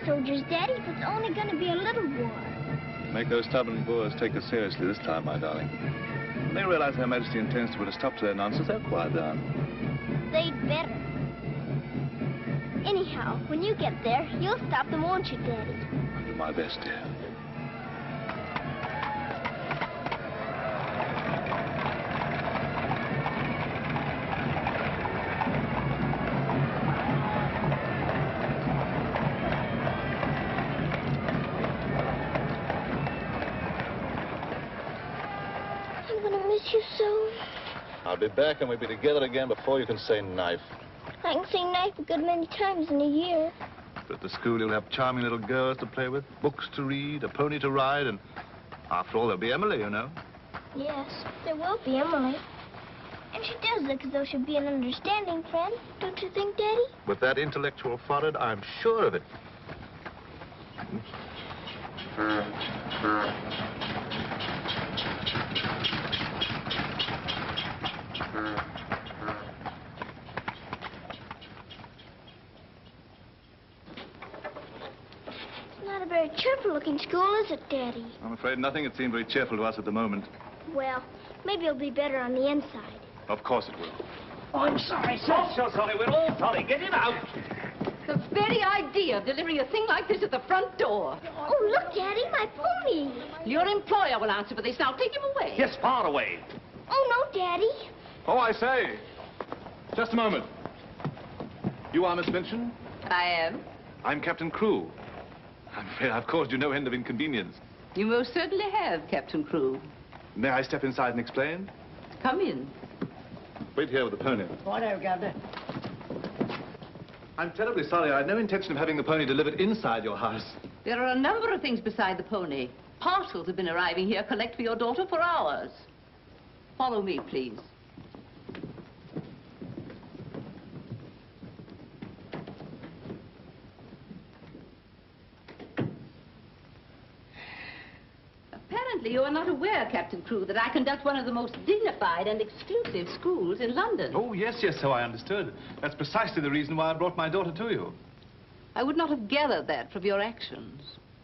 soldiers, Daddy, if it's only going to be a little war. Make those stubborn Boers take us seriously this time, my darling. When they realize Her Majesty intends to put a stop to their nonsense, they'll quiet down. They'd better. Anyhow, when you get there, you'll stop them, won't you, Daddy? I'll do my best, dear. I'm going to miss you so. I'll be back and we'll be together again before you can say knife. I can say knife a good many times in a year. But at the school, you'll have charming little girls to play with, books to read, a pony to ride, and after all, there'll be Emily, you know. Yes, there will be Emily. And she does look as though she'd be an understanding friend, don't you think, Daddy? With that intellectual forehead, I'm sure of it. Not a very cheerful-looking school, is it, Daddy? I'm afraid nothing had seemed very cheerful to us at the moment. Well, maybe it'll be better on the inside. Of course it will. Oh, I'm sorry, sir. Oh, so sorry. We're all sorry. Get him out. The very idea of delivering a thing like this at the front door. Oh, look, Daddy, my pony. Your employer will answer for this. Now, take him away. Yes, far away. Oh, no, Daddy. Oh, I say. Just a moment. You are Miss Minchin? I am. I'm Captain Crewe. I'm afraid I've caused you no end of inconvenience. You most certainly have, Captain Crewe. May I step inside and explain? Come in. Wait here with the pony. Whatever, Governor. I'm terribly sorry. I had no intention of having the pony delivered inside your house. There are a number of things beside the pony. Parcels have been arriving here, collect for your daughter for hours. Follow me, please. Apparently, you are not aware, Captain Crewe, that I conduct one of the most dignified and exclusive schools in London. Oh, yes, so I understood. That's precisely the reason why I brought my daughter to you. I would not have gathered that from your actions.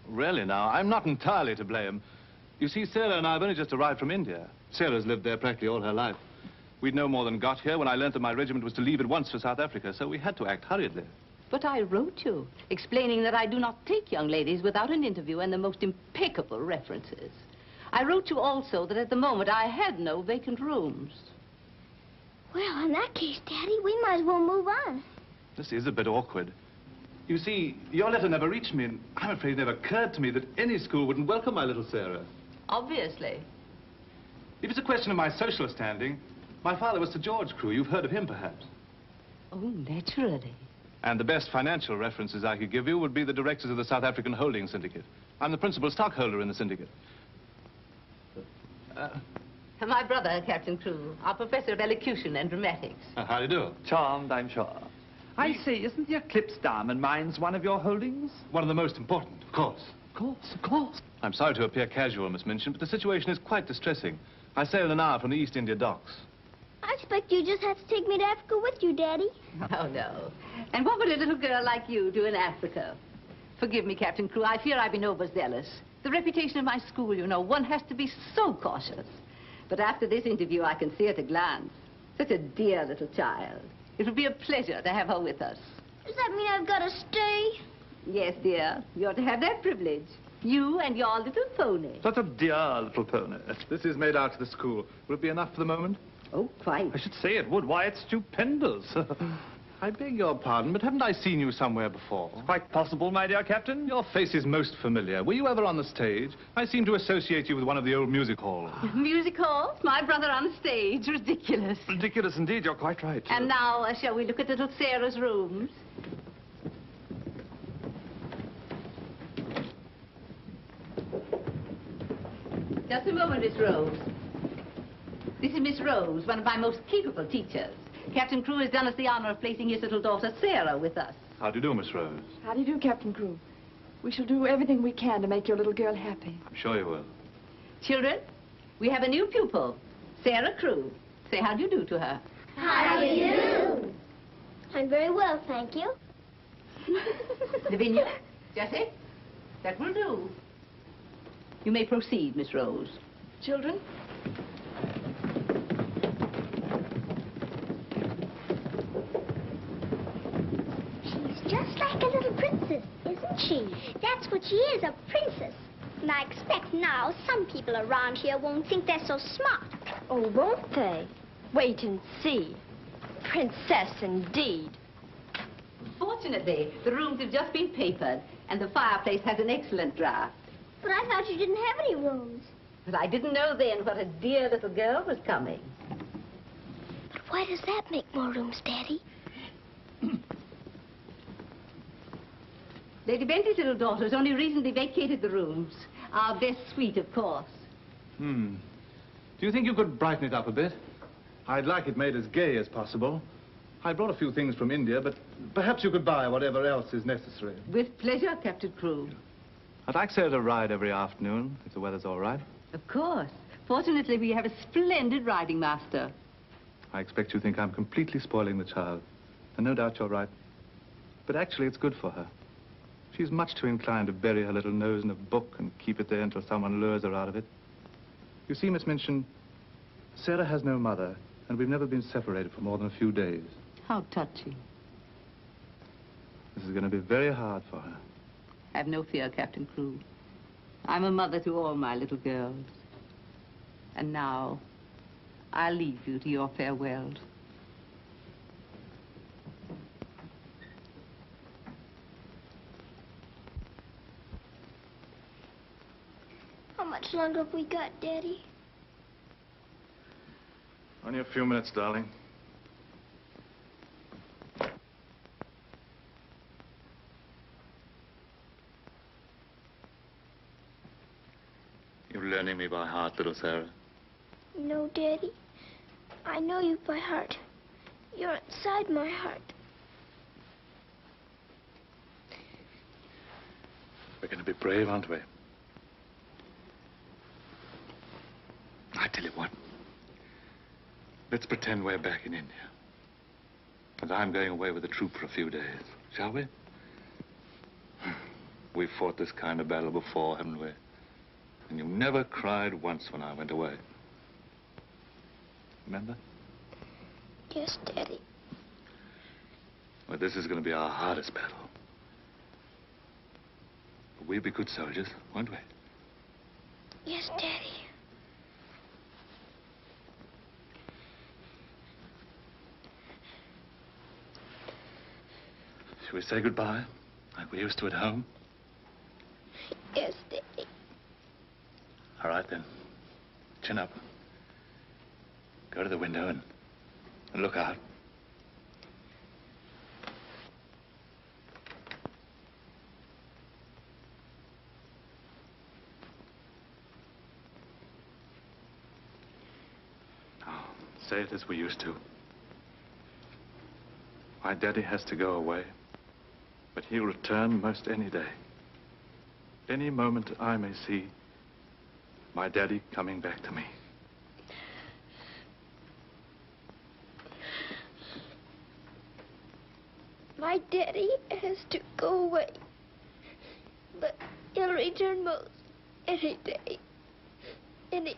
Really, now, I'm not entirely to blame. You see, Sarah and I have only just arrived from India. Sarah's lived there practically all her life. We'd no more than got here when I learned that my regiment was to leave at once for South Africa, so we had to act hurriedly. But I wrote you, explaining that I do not take young ladies without an interview and the most impeccable references. I wrote you also that at the moment I had no vacant rooms. Well, in that case, Daddy, we might as well move on. This is a bit awkward. You see, your letter never reached me, and I'm afraid it never occurred to me that any school wouldn't welcome my little Sarah. Obviously. If it's a question of my social standing, my father was Sir George Crewe. You've heard of him, perhaps. Oh, naturally. And the best financial references I could give you would be the directors of the South African Holding Syndicate. I'm the principal stockholder in the syndicate. My brother, Captain Crewe, our professor of elocution and dramatics. How do you do? Charmed, I'm sure. I say, isn't the Eclipse Diamond Mines one of your holdings? One of the most important, of course. Of course, of course. I'm sorry to appear casual, Miss Minchin, but the situation is quite distressing. I sail in an hour from the East India docks. I expect you just have to take me to Africa with you, Daddy. Oh, no. And what would a little girl like you do in Africa? Forgive me, Captain Crewe. I fear I've been overzealous. The reputation of my school, you know, one has to be so cautious. But after this interview, I can see at a glance. Such a dear little child. It would be a pleasure to have her with us. Does that mean I've got to stay? Yes, dear. You're to have that privilege. You and your little pony. Such a dear little pony. This is made out to the school. Will it be enough for the moment? Oh, quite. I should say it would. Why, it's stupendous. I beg your pardon, but haven't I seen you somewhere before? Quite possible, my dear Captain. Your face is most familiar. Were you ever on the stage? I seem to associate you with one of the old music halls. Music halls? My brother on stage? Ridiculous. Ridiculous indeed. You're quite right. And now, shall we look at little Sarah's rooms? Just a moment, Miss Rose. This is Miss Rose, one of my most capable teachers. Captain Crewe has done us the honor of placing his little daughter, Sarah, with us. How do you do, Miss Rose? How do you do, Captain Crewe? We shall do everything we can to make your little girl happy. I'm sure you will. Children, we have a new pupil, Sarah Crewe. Say how do you do to her. How do you do? I'm very well, thank you. Lavinia, Jessie, that will do. You may proceed, Miss Rose. Children? She's just like a little princess, isn't she? That's what she is, a princess. And I expect now some people around here won't think they're so smart. Oh, won't they? Wait and see. Princess, indeed. Fortunately, the rooms have just been papered, and the fireplace has an excellent draft. But I thought you didn't have any rooms. But I didn't know then what a dear little girl was coming. But why does that make more rooms, Daddy? Lady Bentley's little daughter has only recently vacated the rooms. Our best suite, of course. Do you think you could brighten it up a bit? I'd like it made as gay as possible. I brought a few things from India, but perhaps you could buy whatever else is necessary. With pleasure, Captain Crewe. I'd like Sarah to ride every afternoon, if the weather's all right. Of course. Fortunately, we have a splendid riding master. I expect you think I'm completely spoiling the child. And no doubt you're right. But actually, it's good for her. She's much too inclined to bury her little nose in a book and keep it there until someone lures her out of it. You see, Miss Minchin, Sarah has no mother, and we've never been separated for more than a few days. How touching. This is going to be very hard for her. Have no fear, Captain Crewe. I'm a mother to all my little girls. And now, I'll leave you to your farewells. How much longer have we got, Daddy? Only a few minutes, darling. You're learning me by heart, little Sarah. No, Daddy. I know you by heart. You're inside my heart. We're going to be brave, aren't we? I tell you what. Let's pretend we're back in India. And I'm going away with the troop for a few days. Shall we? We've fought this kind of battle before, haven't we? And you never cried once when I went away. Remember? Yes, Daddy. Well, this is going to be our hardest battle. But we'll be good soldiers, won't we? Yes, Daddy. Shall we say goodbye, like we used to at home? Yes, Daddy. All right, then. Chin up. Go to the window and look out. Now, say it as we used to. My daddy has to go away, but he'll return most any day. Any moment I may see my daddy coming back to me. My daddy has to go away, but he'll return most any day. I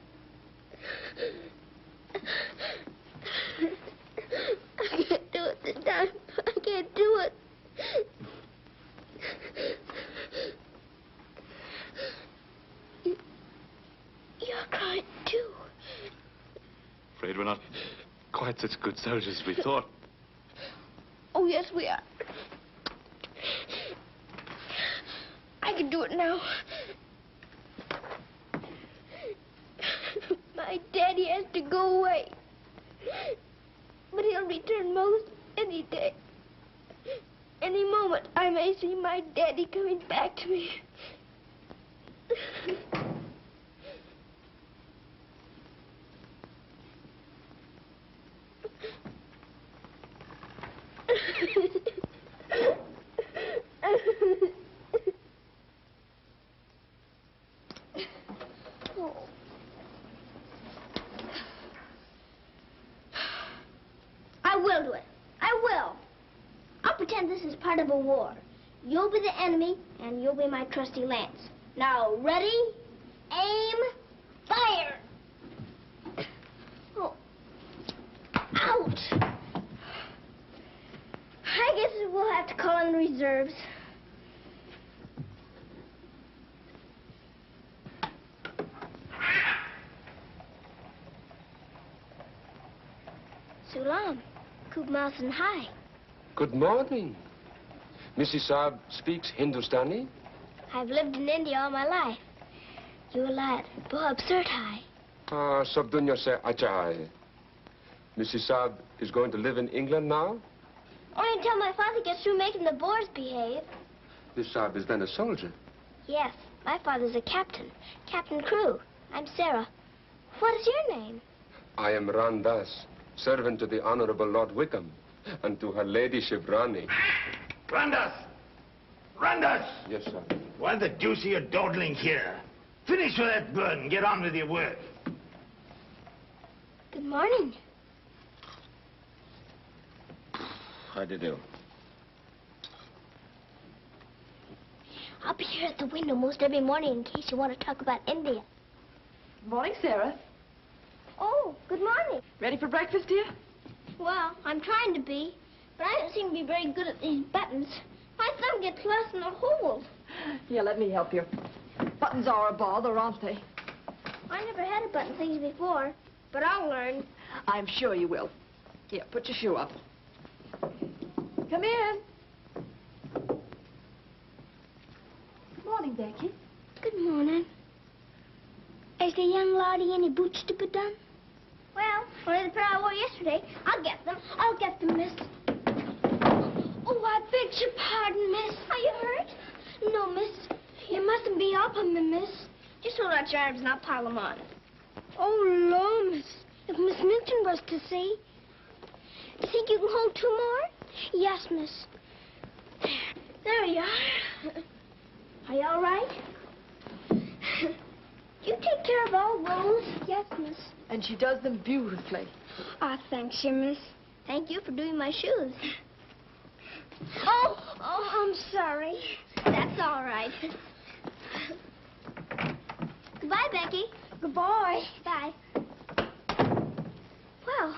can't do it this time. I can't do it. You're crying too. Afraid we're not quite such good soldiers as we thought. Oh, yes, we are. I can do it now. My daddy has to go away, but he'll return most any day. Any moment, I may see my daddy coming back to me. I will do it. I will. I'll pretend this is part of a war. You'll be the enemy, and you'll be my trusty lance. Now, ready, aim, fire! Oh. Ouch! I guess we'll have to call in reserves. Sulam, Kub Mountain High. Good morning. Mrs. Saab speaks Hindustani? I've lived in India all my life. You lad, Bob Surtai. Sab dunya se acha hai. Mrs. Saab is going to live in England now? Only until my father gets through making the Boers behave. Miss Saab is then a soldier? Yes, my father's a captain. Captain Crewe. I'm Sara. What is your name? I am Randas, servant to the Honorable Lord Wickham, and to her ladyship Rani. Randas! Randas! Yes, sir. What the deuce are you dawdling here? Finish with that bird and get on with your work. Good morning. How do you do? I'll be here at the window most every morning in case you want to talk about India. Morning, Sarah. Oh, good morning. Ready for breakfast, dear? Well, I'm trying to be, but I don't seem to be very good at these buttons. My thumb gets lost in the hole. Here, let me help you. Buttons are a bother, aren't they? I never had a button things before, but I'll learn. I'm sure you will. Here, put your shoe up. Come in. Morning, Becky. Good morning. Is the young laddie any boots to be done? Well, only the pair I wore yesterday. I'll get them. I'll get them, miss. Oh, I beg your pardon, miss. Are you hurt? No, miss. You mustn't be up on me, miss. Just hold out your arms and I'll pile them on. Oh, Lord, miss. If Miss Minchin was to see. You think you can hold two more? Yes, miss. There you are. Are you all right? You take care of all those? Yes, miss. And she does them beautifully. Ah, thanks, you, miss. Thank you for doing my shoes. Oh, I'm sorry. That's all right. Goodbye, Becky. Goodbye. Bye. Well,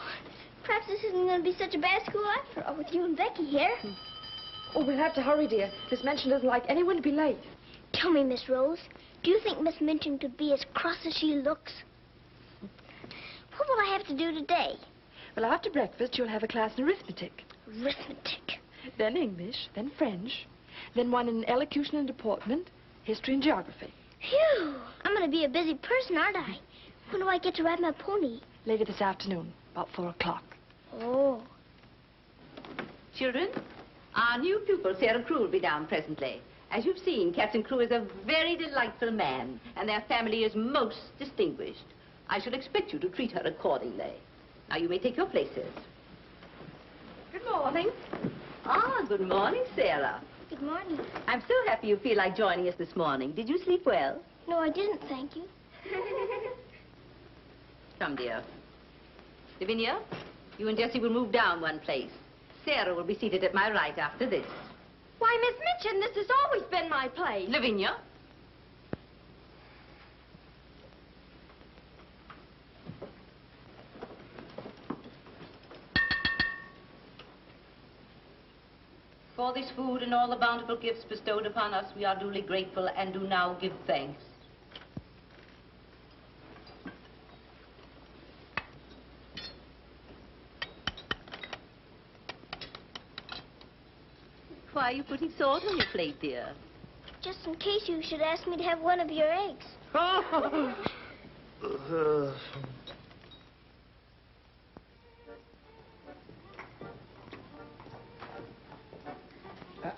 perhaps this isn't going to be such a bad school after all with you and Becky here. Oh, we'll have to hurry, dear. Miss Minchin doesn't like anyone to be late. Tell me, Miss Rose, do you think Miss Minchin could be as cross as she looks? What will I have to do today? Well, after breakfast, you'll have a class in arithmetic. Arithmetic. Then English, then French, then one in elocution and deportment, history and geography. Phew! I'm going to be a busy person, aren't I? When do I get to ride my pony? Later this afternoon, about 4 o'clock. Oh. Children, our new pupil, Sarah Crewe, will be down presently. As you've seen, Captain Crewe is a very delightful man, and their family is most distinguished. I should expect you to treat her accordingly. Now, you may take your places. Good morning. Ah, good morning, Sarah. Good morning. I'm so happy you feel like joining us this morning. Did you sleep well? No, I didn't, thank you. Come, dear. Lavinia, you and Jessie will move down one place. Sarah will be seated at my right after this. Why, Miss Minchin, this has always been my place. Lavinia. For this food and all the bountiful gifts bestowed upon us, we are duly grateful and do now give thanks. Why are you putting salt on your plate, dear? Just in case you should ask me to have one of your eggs.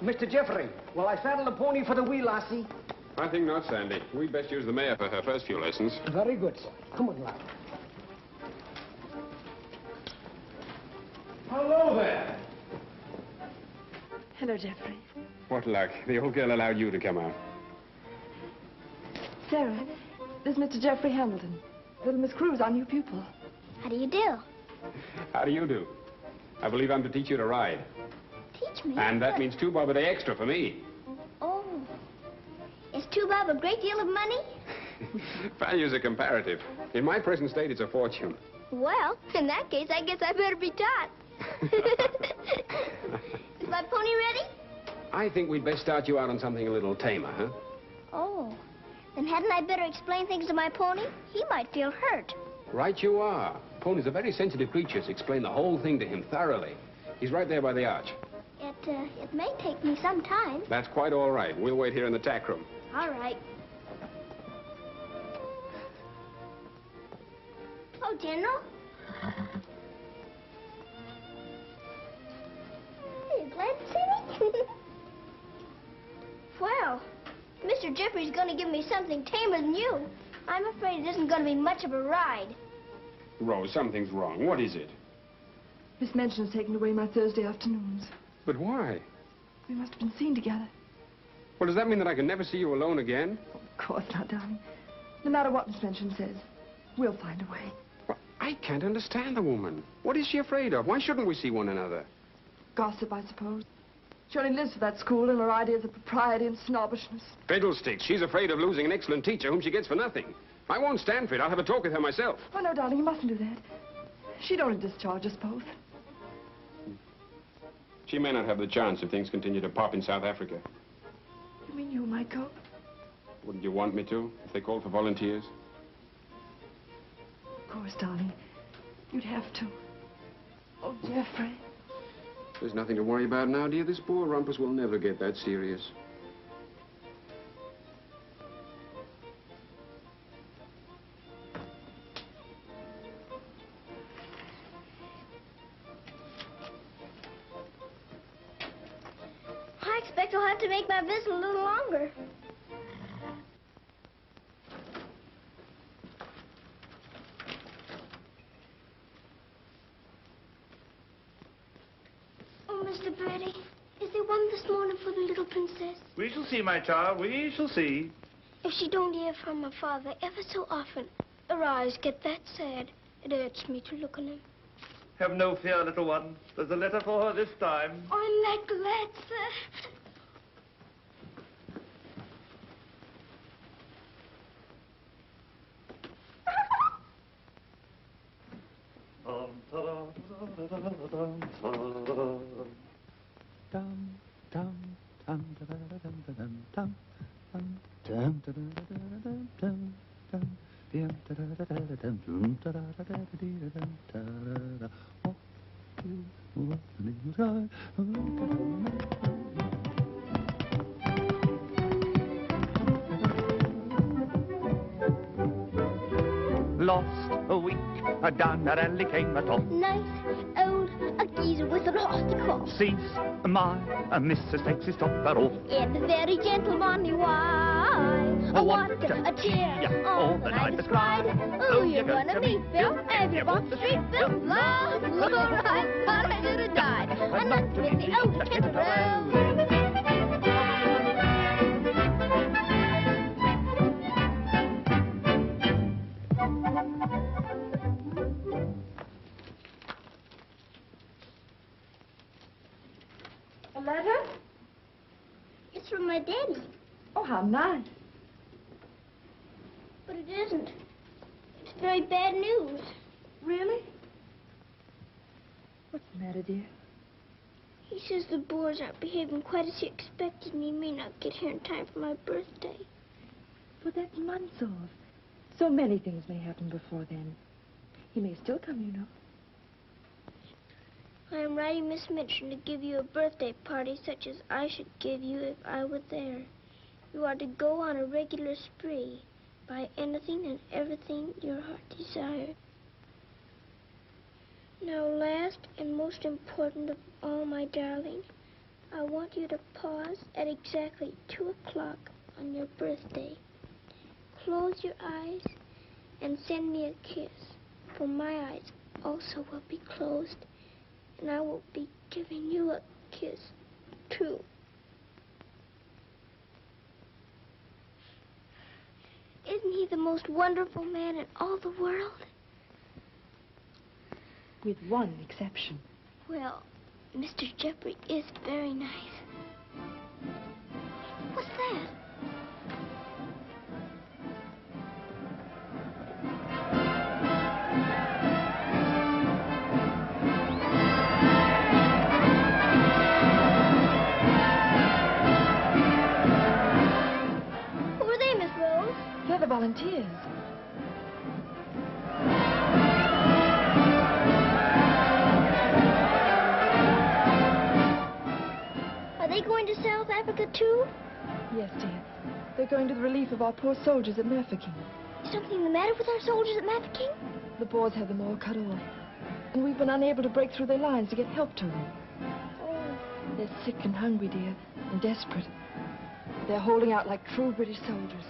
Mr. Jeffrey, will I saddle the pony for the wee lassie? I think not, Sandy. We'd best use the mare for her first few lessons. Very good, sir. Come on, lad. Hello there. Hello, Jeffrey. What luck. The old girl allowed you to come out. Sarah, this is Mr. Jeffrey Hamilton. Little Miss Crewe's our new pupil. How do you do? How do you do? I believe I'm to teach you to ride. Teach me. And that means 2 bob a day extra for me. have a great deal of money? Values are comparative. In my present state, it's a fortune. Well, in that case, I guess I better be taught. Is my pony ready? I think we'd best start you out on something a little tamer, huh? Oh, then hadn't I better explain things to my pony? He might feel hurt. Right you are. Ponies are very sensitive creatures. Explain the whole thing to him thoroughly. He's right there by the arch. It may take me some time. That's quite all right. We'll wait here in the tack room. All right. Oh, General. Are you glad to see me? Well, Mr. Jeffrey's going to give me something tamer than you. I'm afraid it isn't going to be much of a ride. Rose, something's wrong. What is it? Miss Minchin has taken away my Thursday afternoons. But why? We must have been seen together. Well, does that mean that I can never see you alone again? Of course not, darling. No matter what Miss Minchin says, we'll find a way. Well, I can't understand the woman. What is she afraid of? Why shouldn't we see one another? Gossip, I suppose. She only lives for that school and her ideas of propriety and snobbishness. Fiddlesticks. She's afraid of losing an excellent teacher whom she gets for nothing. I won't stand for it. I'll have a talk with her myself. Oh, no, darling, you mustn't do that. She'd only discharge us both. She may not have the chance if things continue to pop in South Africa. You mean you might go? Wouldn't you want me to, if they called for volunteers? Of course, darling. You'd have to. Oh, Jeffrey. There's nothing to worry about now, dear. This poor rumpus will never get that serious. I expect I'll have to make my visit a little longer. Oh, Mr. Birdie, is there one this morning for the little princess? We shall see, my child. We shall see. If she don't hear from her father ever so often, her eyes get that sad, it hurts me to look on them. Have no fear, little one. There's a letter for her this time. I'm that glad, sir. Lost a week, down the alley came a top. Nice old geezer with a rusty crop. Sees my Mrs. takes his topper off. In a very gentlemanly way. What a cheer all the night has cried. Oh, you're gonna meet Bill, and you want the street Bill. Love, Lord, I thought I should have died. I'm not to miss the old Kentucky road. A letter? It's from my daddy. Oh, how nice. But it isn't. It's very bad news. Really? What's the matter, dear? He says the Boers aren't behaving quite as he expected, and he may not get here in time for my birthday. But that's months off. So many things may happen before then. He may still come, you know. I am writing Miss Minchin to give you a birthday party such as I should give you if I were there. You are to go on a regular spree, buy anything and everything your heart desired. Now, last and most important of all, my darling, I want you to pause at exactly 2 o'clock on your birthday. Close your eyes and send me a kiss, for my eyes also will be closed. And I will be giving you a kiss, too. Isn't he the most wonderful man in all the world? With one exception. Well, Mr. Jeffrey is very nice. What's that? frontiers. Are they going to South Africa, too? Yes, dear. They're going to the relief of our poor soldiers at Mafeking. Is something the matter with our soldiers at Mafeking? The Boers have them all cut off. And we've been unable to break through their lines to get help to them. Oh. They're sick and hungry, dear, and desperate. They're holding out like true British soldiers.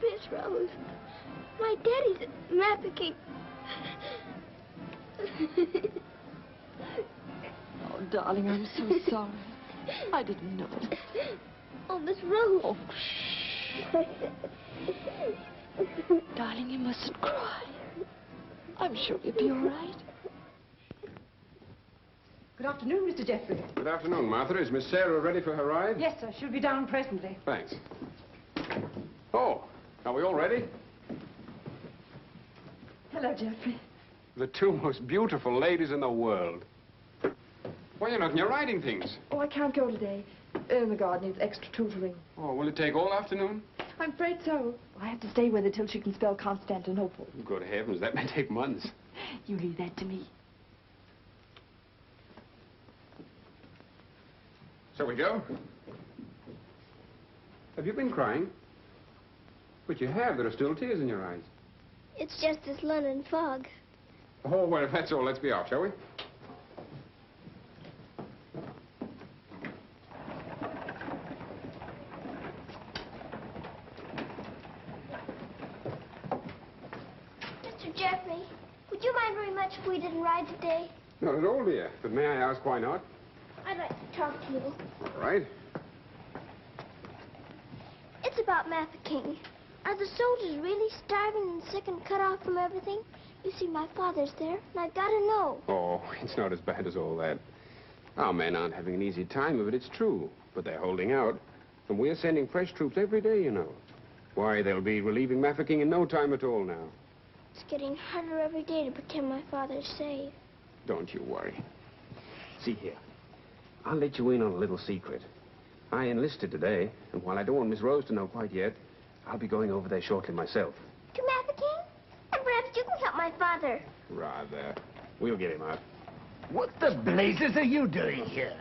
Miss Rose, my daddy's at Mafeking. Oh, darling, I'm so sorry. I didn't know it. Oh, Miss Rose. Oh, shh. Darling, you mustn't cry. I'm sure you'll be all right. Good afternoon, Mr. Jeffrey. Good afternoon, Martha. Is Miss Sarah ready for her ride? Yes, sir. She'll be down presently. Thanks. Oh, are we all ready? Hello, Jeffrey. The two most beautiful ladies in the world. Why, you're not in your riding things. Oh, I can't go today. Irmgard needs extra tutoring. Oh, will it take all afternoon? I'm afraid so. I have to stay with her till she can spell Constantinople. Good heavens, that may take months. You leave that to me. Shall we go? Have you been crying? But you have. There are still tears in your eyes. It's just this London fog. Oh, well, if that's all, let's be off, shall we? Mr. Jeffrey, would you mind very much if we didn't ride today? Not at all, dear. But may I ask why not? I'd like to talk to you. All right. It's about Mafeking. Are the soldiers really starving and sick and cut off from everything? You see, my father's there, and I've got to know. Oh, it's not as bad as all that. Our men aren't having an easy time of it, it's true. But they're holding out. And we're sending fresh troops every day, you know. Why, they'll be relieving Mafeking in no time at all now. It's getting harder every day to pretend my father's safe. Don't you worry. See here. I'll let you in on a little secret. I enlisted today, and while I don't want Miss Rose to know quite yet, I'll be going over there shortly myself. To Mafeking? And perhaps you can help my father. Rather. We'll get him out. What the blazes are you doing here?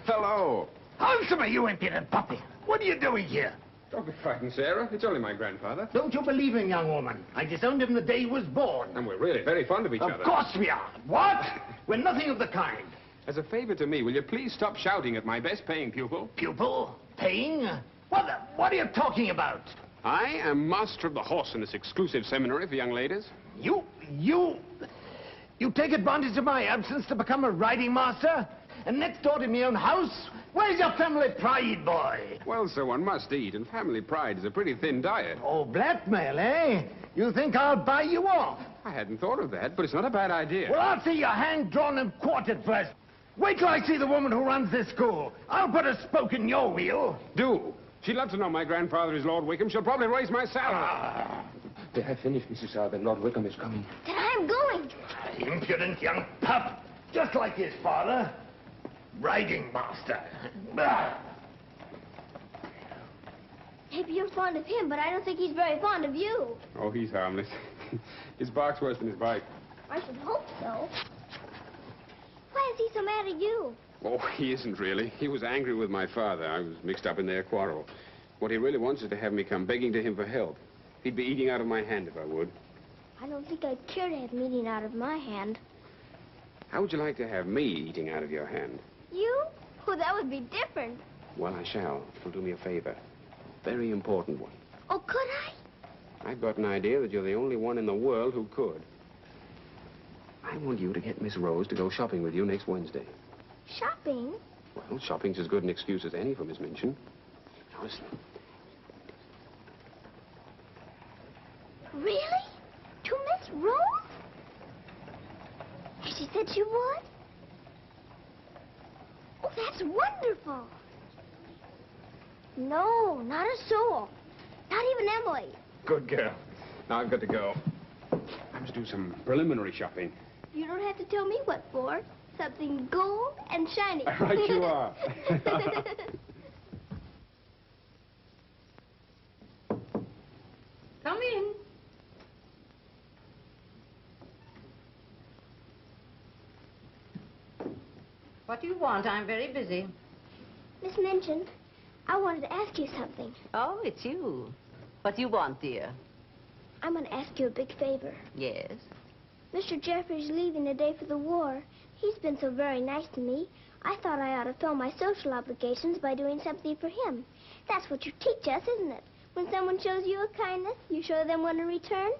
Hello. Answer me, you impudent puppy. What are you doing here? Don't be frightened, Sarah. It's only my grandfather. Don't you believe him, young woman? I disowned him the day he was born. And we're really very fond of each other. Of course we are. What? We're nothing of the kind. As a favor to me, will you please stop shouting at my best-paying pupil? Pupil? Paying? What are you talking about? I am master of the horse in this exclusive seminary for young ladies. You take advantage of my absence to become a riding master? And next door to my own house? Where's your family pride, boy? Well, so one must eat, and family pride is a pretty thin diet. Oh, blackmail, eh? You think I'll buy you off? I hadn't thought of that, but it's not a bad idea. Well, I'll see your hand drawn and quartered first. Wait till I see the woman who runs this school. I'll put a spoke in your wheel. Do. She'd love to know my grandfather is Lord Wickham. She'll probably raise my salary. They have finished, Mrs. Sara. Lord Wickham is coming. Then I'm going. Impudent young pup. Just like his father. Riding master. Bah. Maybe you're fond of him, but I don't think he's very fond of you. Oh, he's harmless. His bark's worse than his bite. I should hope so. Why is he so mad at you? Oh, he isn't really. He was angry with my father. I was mixed up in their quarrel. What he really wants is to have me come begging to him for help. He'd be eating out of my hand if I would. I don't think I'd care to have meat eaten out of my hand. How would you like to have me eating out of your hand? You? Oh, that would be different. Well, I shall. It'll do me a favor. A very important one. Oh, could I? I've got an idea that you're the only one in the world who could. I want you to get Miss Rose to go shopping with you next Wednesday. Shopping? Well, shopping's as good an excuse as any for Miss Minchin. Now, listen. Really? To Miss Rose? Has she said she would? Oh, that's wonderful. No, not a soul. Not even Emily. Good girl. Now I've got to go. I must do some preliminary shopping. You don't have to tell me what for. Something gold and shiny. Right you are. Come in. What do you want? I'm very busy. Miss Minchin, I wanted to ask you something. Oh, it's you. What do you want, dear? I'm going to ask you a big favor. Yes? Mr. Jeffrey's leaving the day for the war. He's been so very nice to me. I thought I ought to fill my social obligations by doing something for him. That's what you teach us, isn't it? When someone shows you a kindness, you show them one in return.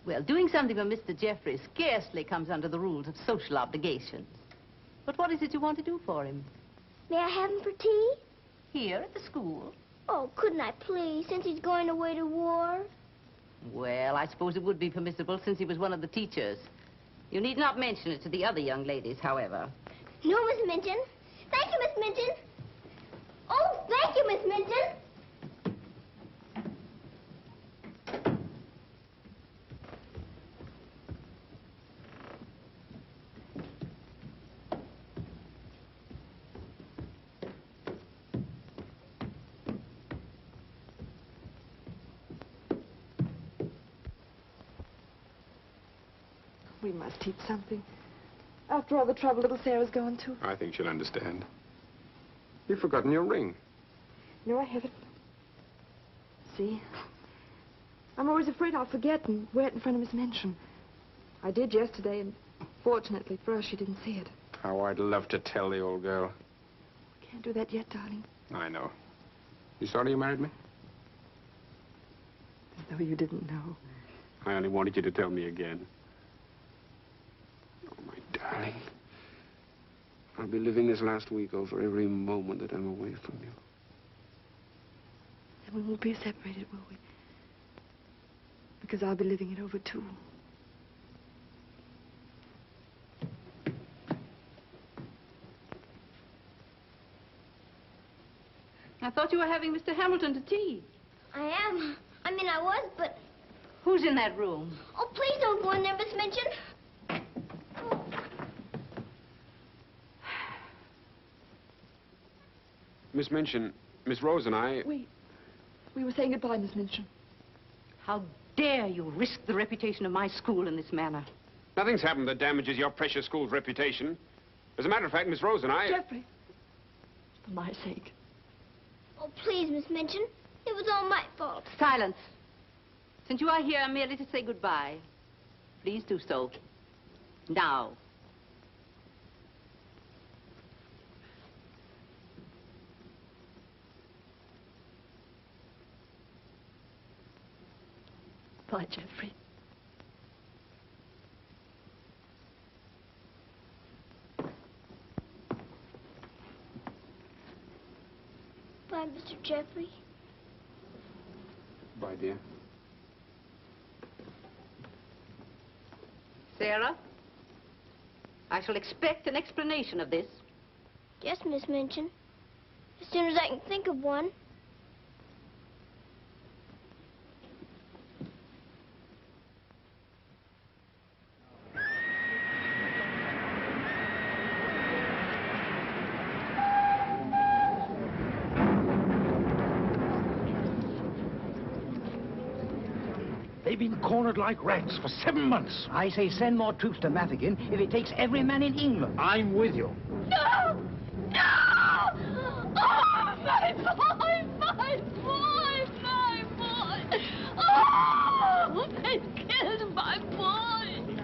Well, doing something for Mr. Jeffrey scarcely comes under the rules of social obligations. But what is it you want to do for him? May I have him for tea? Here at the school? Oh, couldn't I please, since he's going away to war? Well, I suppose it would be permissible since he was one of the teachers. You need not mention it to the other young ladies, however. No, Miss Minchin. Thank you, Miss Minchin. Oh, thank you, Miss Minchin. We must teach something. After all the trouble little Sarah's gone to. I think she'll understand. You've forgotten your ring. No, I haven't. See? I'm always afraid I'll forget and wear it in front of Miss Minchin. I did yesterday, and fortunately for us, she didn't see it. How I'd love to tell the old girl. I can't do that yet, darling. I know. You sorry you married me? As though you didn't know. I only wanted you to tell me again. Oh, my darling. I'll be living this last week over every moment that I'm away from you. And we won't be separated, will we? Because I'll be living it over, too. I thought you were having Mr. Hamilton to tea. I am. I mean, I was, but... Who's in that room? Oh, please don't go in there, Miss Minchin. Miss Minchin, Miss Rose and I... We were saying goodbye, Miss Minchin. How dare you risk the reputation of my school in this manner? Nothing's happened that damages your precious school's reputation. As a matter of fact, Miss Rose and I... Jeffrey, for my sake. Oh, please, Miss Minchin. It was all my fault. Silence. Since you are here merely to say goodbye, please do so. Now. Bye, Jeffrey. Bye, Mr. Jeffrey. Bye, dear. Sarah, I shall expect an explanation of this. Yes, Miss Minchin. As soon as I can think of one. They've been cornered like rats for 7 months. I say send more troops to Mafeking if it takes every man in England. I'm with you. No! No! Oh, my boy! My boy! My boy! Oh! They killed my boy!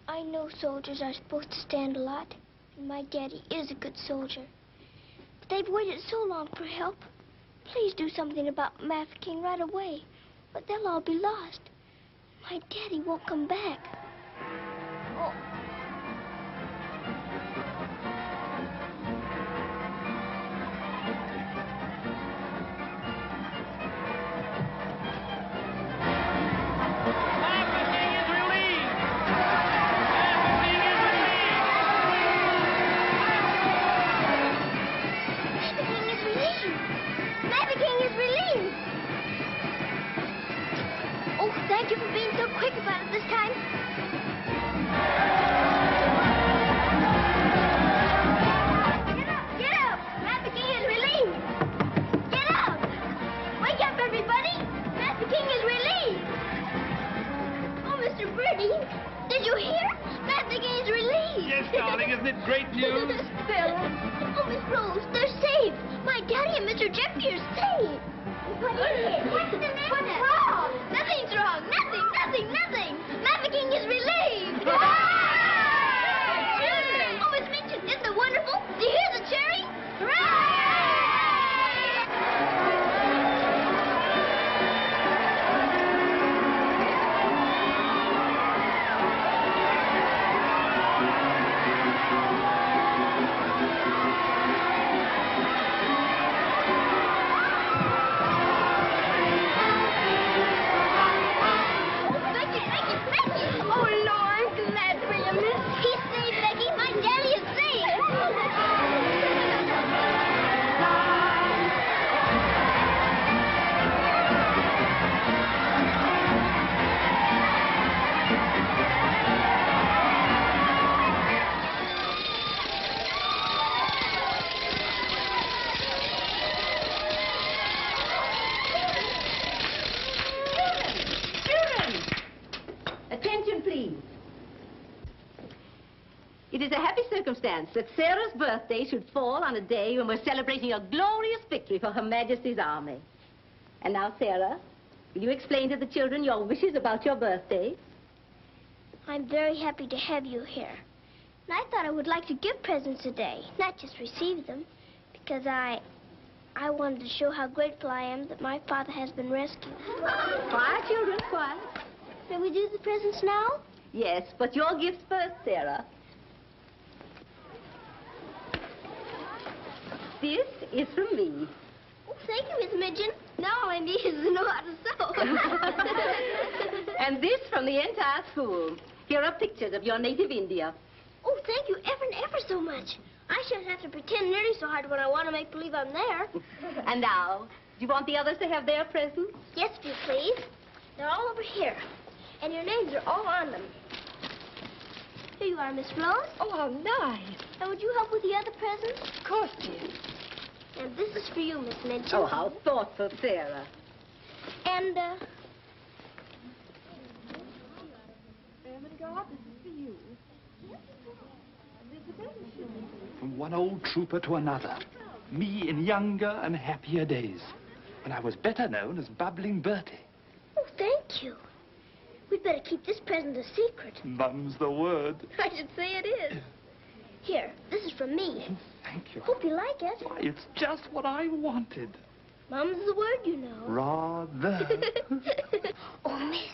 I know soldiers are supposed to stand a lot, and my daddy is a good soldier. But they've waited so long for help. Please do something about Mafeking right away, or they'll all be lost. My daddy won't come back. Oh. darling. Isn't it great news? Sarah. Oh, Miss Rose, they're saved. My Daddy and Mr. Jeffrey are saved. What is it? What's the matter? What's wrong? Nothing's wrong. Nothing. Mafeking is relieved. Oh, Miss Minchin, isn't it wonderful? Do you hear the cheering? Hooray! It is a happy circumstance that Sarah's birthday should fall on a day when we're celebrating a glorious victory for Her Majesty's army. And now, Sarah, will you explain to the children your wishes about your birthday? I'm very happy to have you here. And I thought I would like to give presents today, not just receive them, because I wanted to show how grateful I am that my father has been rescued. Quiet, children, quiet. May we do the presents now? Yes, but your gifts first, Sarah. This is from me. Oh, thank you, Miss Minchin. Now all I need is to know how to sew. And this from the entire school. Here are pictures of your native India. Oh, thank you ever so much. I shan't have to pretend nearly so hard when I want to make believe I'm there. And now, do you want the others to have their presents? Yes, if you please. They're all over here. And your names are all on them. Here you are, Miss Rose. Oh, how nice. And would you help with the other presents? Of course, dear. And this is for you, Miss Minchin. Oh, how thoughtful, Sarah. And, From one old trooper to another. Me in younger and happier days, when I was better known as Bubbling Bertie. Oh, thank you. We'd better keep this present a secret. Mum's the word. I should say it is. Here, this is from me. Thank you. Hope you like it. Why, it's just what I wanted. Mum's the word, you know. Rather. Oh, miss.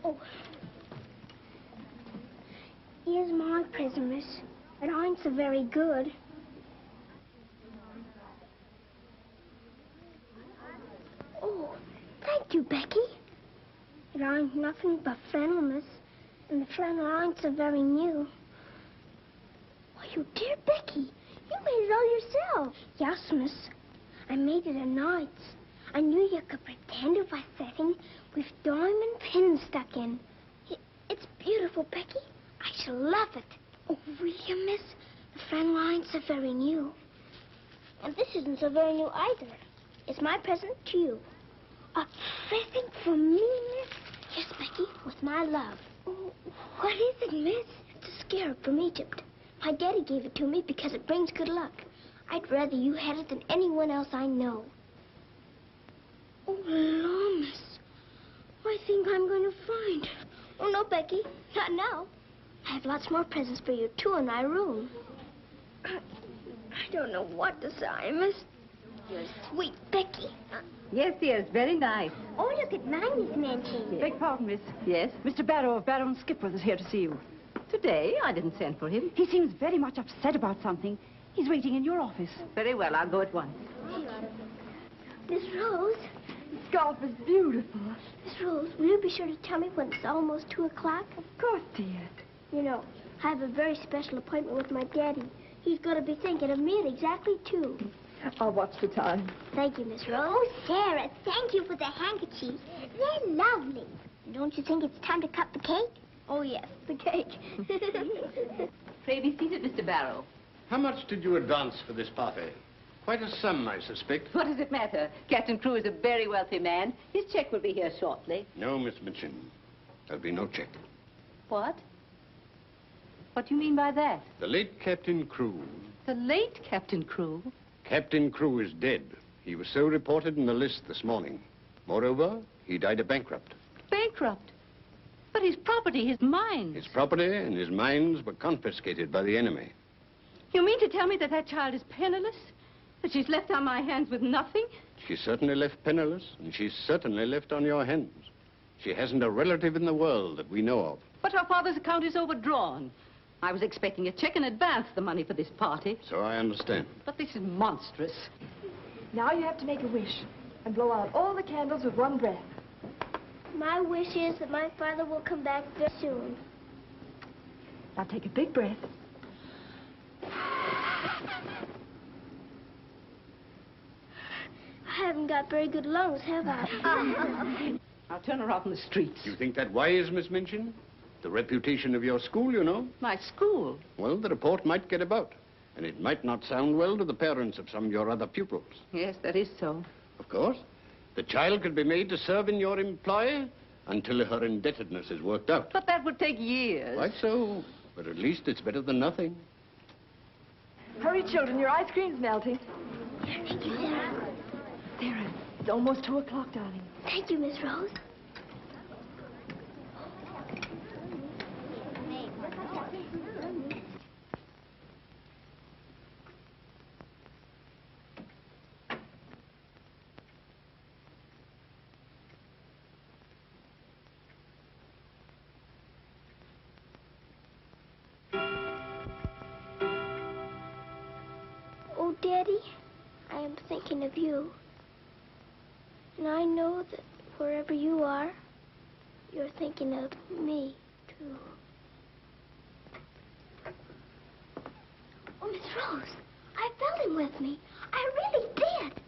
Oh. Here's my present, miss. It ain't so very good. Oh, thank you, Becky. It ain't nothing but flannel, miss. And the flannel ain't so very new. Why, you dear Becky, you made it all yourself. Yes, miss. I made it at nights. I knew you could pretend it was setting with diamond pins stuck in. It's beautiful, Becky. I shall love it. Oh, will you, miss? The flannel ain't so very new. And this isn't so very new either. It's my present to you. A present for me, miss? Yes, Becky, with my love. Oh, what is it, miss? It's a scarab from Egypt. My daddy gave it to me because it brings good luck. I'd rather you had it than anyone else I know. Oh, Lord, miss. I think I'm going to find. Oh, no, Becky. Not now. I have lots more presents for you, too, in my room. I don't know what to say, miss. You're sweet, Becky. Yes, dear, it's very nice. Oh, look at mine, Miss Minchin. Beg pardon, miss. Yes? Mr. Barrow of Barrow and Skipworth is here to see you. Today, I didn't send for him. He seems very much upset about something. He's waiting in your office. Very well, I'll go at once. Miss Rose. The scarf is beautiful. Miss Rose, will you be sure to tell me when it's almost 2 o'clock? Of course, dear. You know, I have a very special appointment with my daddy. He's going to be thinking of me at exactly 2. I'll watch the time. Thank you, Miss Rose. Oh, Sarah, thank you for the handkerchiefs. They're lovely. Don't you think it's time to cut the cake? Oh, yes, the cake. Pray be seated, Mr. Barrow. How much did you advance for this party? Quite a sum, I suspect. What does it matter? Captain Crewe is a very wealthy man. His check will be here shortly. No, Miss Minchin. There'll be no check. What? What do you mean by that? The late Captain Crewe. The late Captain Crewe? Captain Crewe is dead. He was so reported in the list this morning. Moreover, he died a bankrupt. Bankrupt? But his property, his mines. His property and his mines were confiscated by the enemy. You mean to tell me that that child is penniless? That she's left on my hands with nothing? She certainly left penniless, and she's certainly left on your hands. She hasn't a relative in the world that we know of. But her father's account is overdrawn. I was expecting a check in advance the money for this party. So I understand. But this is monstrous. Now you have to make a wish and blow out all the candles with one breath. My wish is that my father will come back very soon. Now take a big breath. I haven't got very good lungs, have I? I'll turn her out in the streets. You think that wise, Miss Minchin? The reputation of your school, you know. My school? Well, the report might get about. And it might not sound well to the parents of some of your other pupils. Yes, that is so. Of course. The child could be made to serve in your employ until her indebtedness is worked out. But that would take years. Quite so. But at least it's better than nothing. Hurry, children, your ice cream's melting. Here, thank you, Sarah. Sarah, it's almost 2 o'clock, darling. Thank you, Miss Rose. Oh, Daddy, I am thinking of you. And I know that wherever you are, you're thinking of me, too. Oh, Miss Rose, I felt him with me. I really did.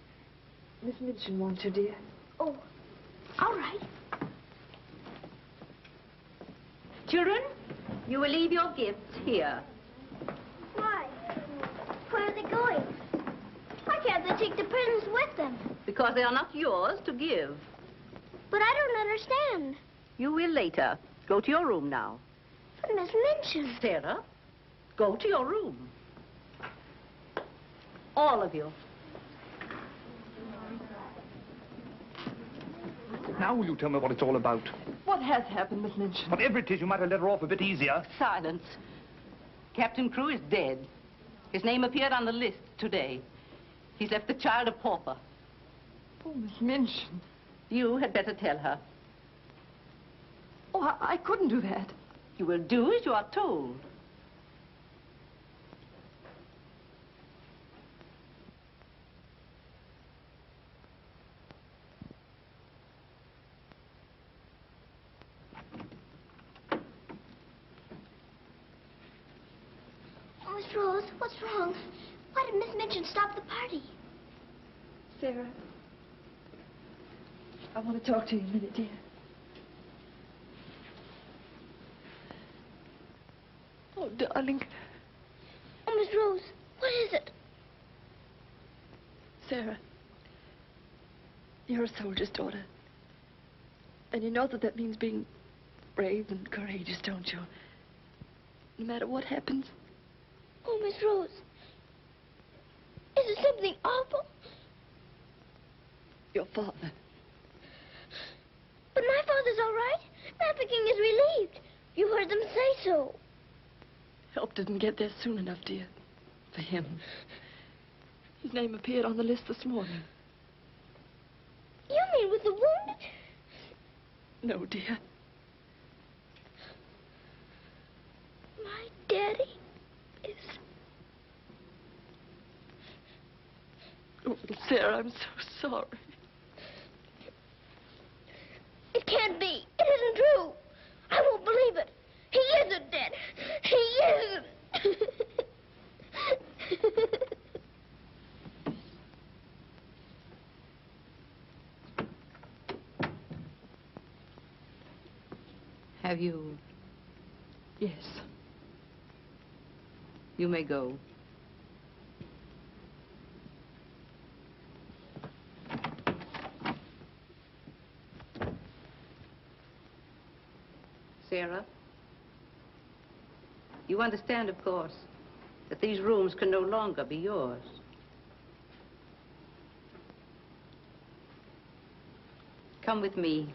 Miss Minchin wants you, dear. Oh, all right. Children, you will leave your gifts here. Why? Where are they going? Why can't they take the presents with them? Because they are not yours to give. But I don't understand. You will later. Go to your room now. But Miss Minchin. Sarah, go to your room. All of you. Now will you tell me what it's all about? What has happened, Miss Minchin? Whatever it is, you might have let her off a bit easier. Silence. Captain Crewe is dead. His name appeared on the list today. He's left the child a pauper. Oh, Miss Minchin. You had better tell her. Oh, I couldn't do that. You will do as you are told. Oh, Miss Rose, what's wrong? Why did Miss Minchin stop the party? Sarah, I want to talk to you a minute, dear. Oh, darling. Oh, Miss Rose, what is it? Sarah, you're a soldier's daughter. And you know that that means being brave and courageous, don't you? No matter what happens. Oh, Miss Rose, is it something awful? Your father. But my father's all right. Trafficking is relieved. You heard them say so. Help didn't get there soon enough, dear. For him. His name appeared on the list this morning. You mean with the wound? No, dear. My daddy is... Oh, little Sarah, I'm so sorry. It can't be. It isn't true. I won't believe it. He isn't dead. He isn't. Have you? Yes. You may go. Sarah, You understand, of course, that these rooms can no longer be yours. Come with me.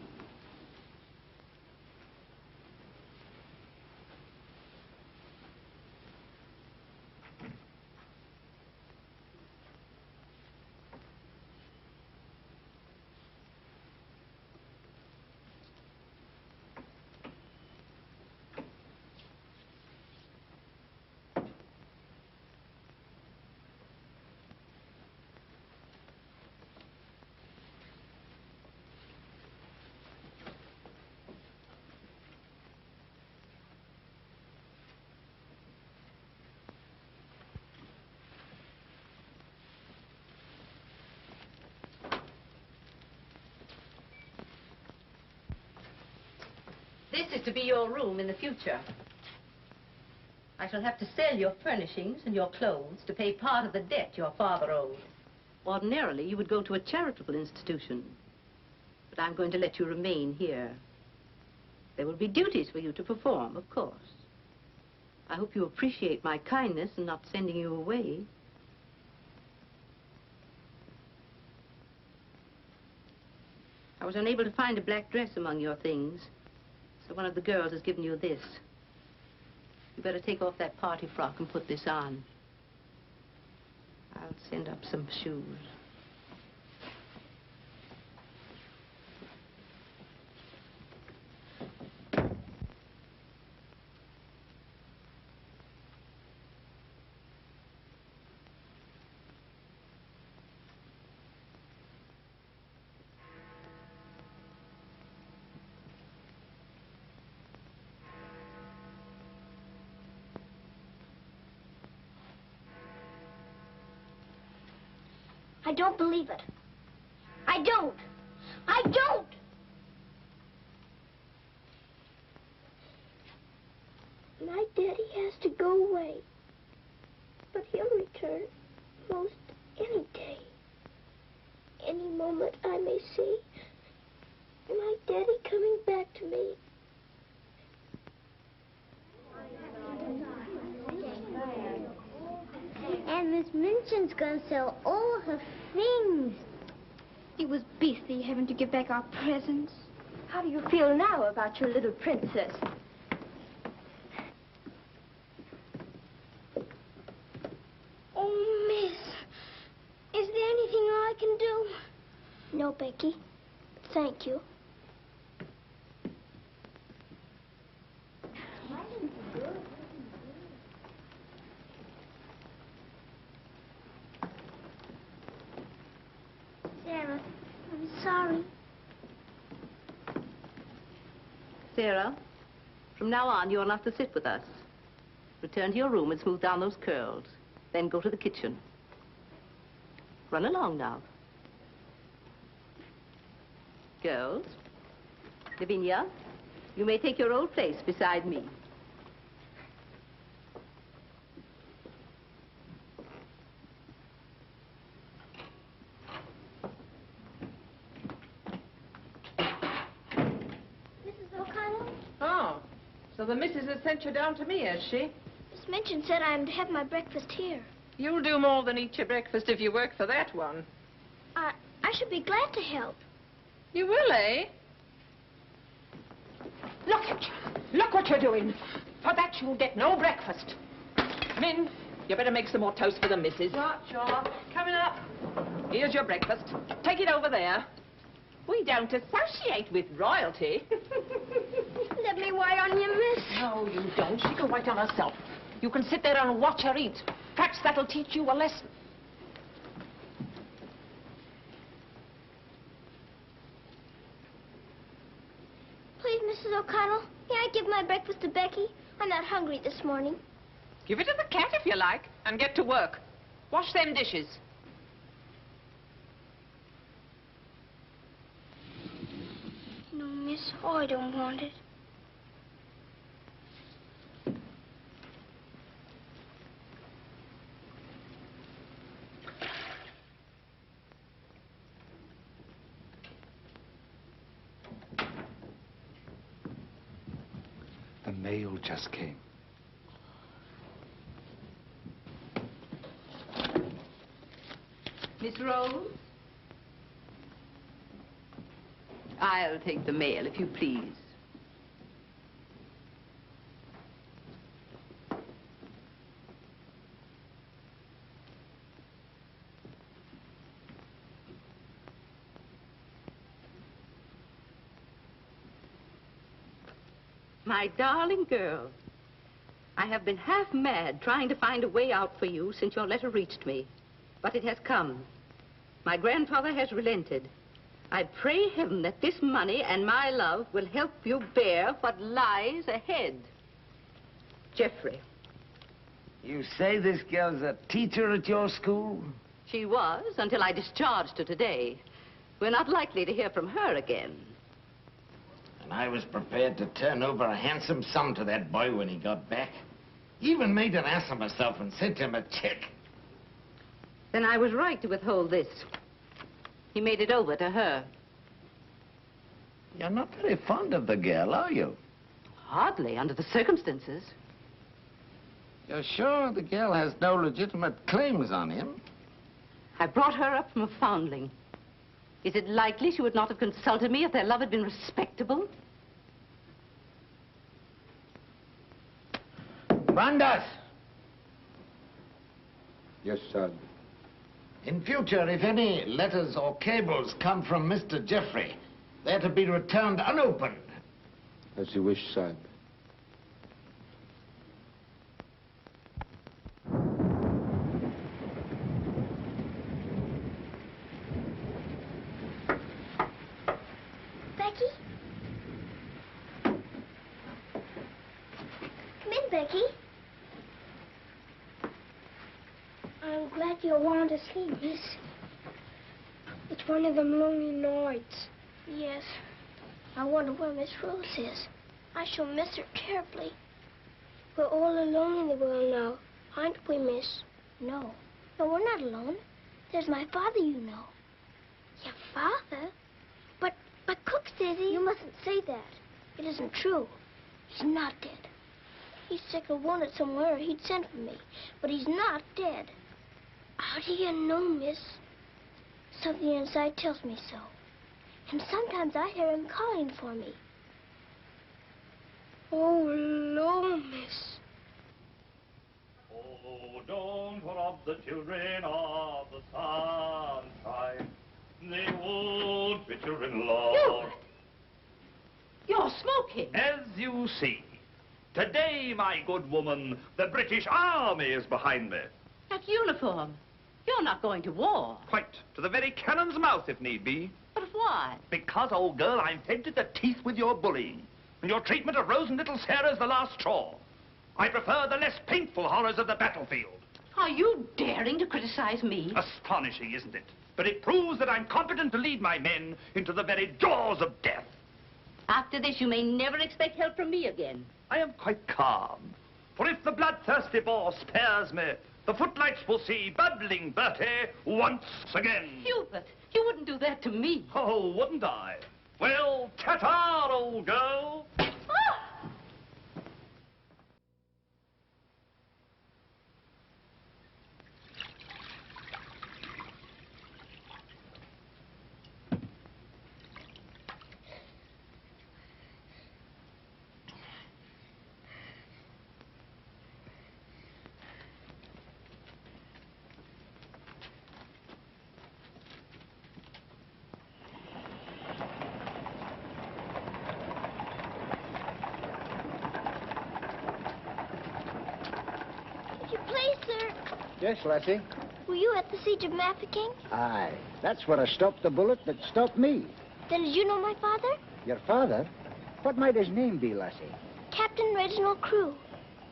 This is to be your room in the future. I shall have to sell your furnishings and your clothes to pay part of the debt your father owed. Ordinarily, you would go to a charitable institution. But I'm going to let you remain here. There will be duties for you to perform, of course. I hope you appreciate my kindness in not sending you away. I was unable to find a black dress among your things. So one of the girls has given you this. You better take off that party frock and put this on. I'll send up some shoes. I don't believe it. I don't. I don't! My daddy has to go away. But he'll return most any day. Any moment I may see my daddy coming back to me. And Miss Minchin's gonna sell all her things. It was beastly having to give back our presents. How do you feel now about your little princess? Oh, Miss, is there anything I can do? No, Becky. Thank you. Sarah, I'm sorry. Sarah, from now on, you're not to sit with us. Return to your room and smooth down those curls. Then go to the kitchen. Run along now. Girls, Lavinia, you may take your old place beside me. So the missus has sent you down to me, has she? Miss Minchin said I'm to have my breakfast here. You'll do more than eat your breakfast if you work for that one. I should be glad to help. You will, eh? Look at you. Look what you're doing. For that you'll get no breakfast. Min, you better make some more toast for the missus. Right, sure. Coming up. Here's your breakfast. Take it over there. We don't associate with royalty. Let me wait on you, miss. No, you don't. She can wait on herself. You can sit there and watch her eat. Perhaps that'll teach you a lesson. Please, Mrs. O'Connell, may I give my breakfast to Becky? I'm not hungry this morning. Give it to the cat if you like, and get to work. Wash them dishes. No, miss, I don't want it. The mail just came. Miss Rose? I'll take the mail, if you please. My darling girl, I have been half mad trying to find a way out for you since your letter reached me. But it has come. My grandfather has relented. I pray heaven that this money and my love will help you bear what lies ahead. Jeffrey. You say this girl's a teacher at your school? She was, until I discharged her today. We're not likely to hear from her again. And I was prepared to turn over a handsome sum to that boy when he got back. Even made an ass of myself and sent him a check. Then I was right to withhold this. He made it over to her. You're not very fond of the girl, are you? Hardly, under the circumstances. You're sure the girl has no legitimate claims on him? I brought her up from a foundling. Is it likely she would not have consulted me if their love had been respectable? Brandas! Yes, sir. In future, if any letters or cables come from Mr. Jeffrey, they're to be returned unopened. As you wish, sir. Becky? Come in, Becky. I'm glad you're wanting to sleep, miss. It's one of them lonely nights. Yes. I wonder where Miss Rose is. I shall miss her terribly. We're all alone in the world now, aren't we, miss? No. No, we're not alone. There's my father, you know. Your father? But Cook says he... You mustn't say that. It isn't true. He's not dead. He's sick or wounded somewhere, or he'd send for me. But he's not dead. How do you know, miss? Something inside tells me so. And sometimes I hear him calling for me. Oh, Lord, miss. Oh, don't rob the children of the sunshine. They won't fit your in-law. You're smoking. As you see, today, my good woman, the British Army is behind me. That uniform. You're not going to war. Quite. To the very cannon's mouth, if need be. But why? Because, old girl, I'm fed to the teeth with your bullying. And your treatment of Rose and little Sarah's the last straw. I prefer the less painful horrors of the battlefield. Are you daring to criticize me? Astonishing, isn't it? But it proves that I'm competent to lead my men into the very jaws of death. After this, you may never expect help from me again. I am quite calm. For if the bloodthirsty Boer spares me, the footlights will see bubbling Bertie once again. Hubert, you wouldn't do that to me. Oh, wouldn't I? Well, ta-ta, old girl. Yes, lassie? Were you at the siege of Mafeking? Aye. That's where I stopped the bullet that stopped me. Then did you know my father? Your father? What might his name be, lassie? Captain Reginald Crewe.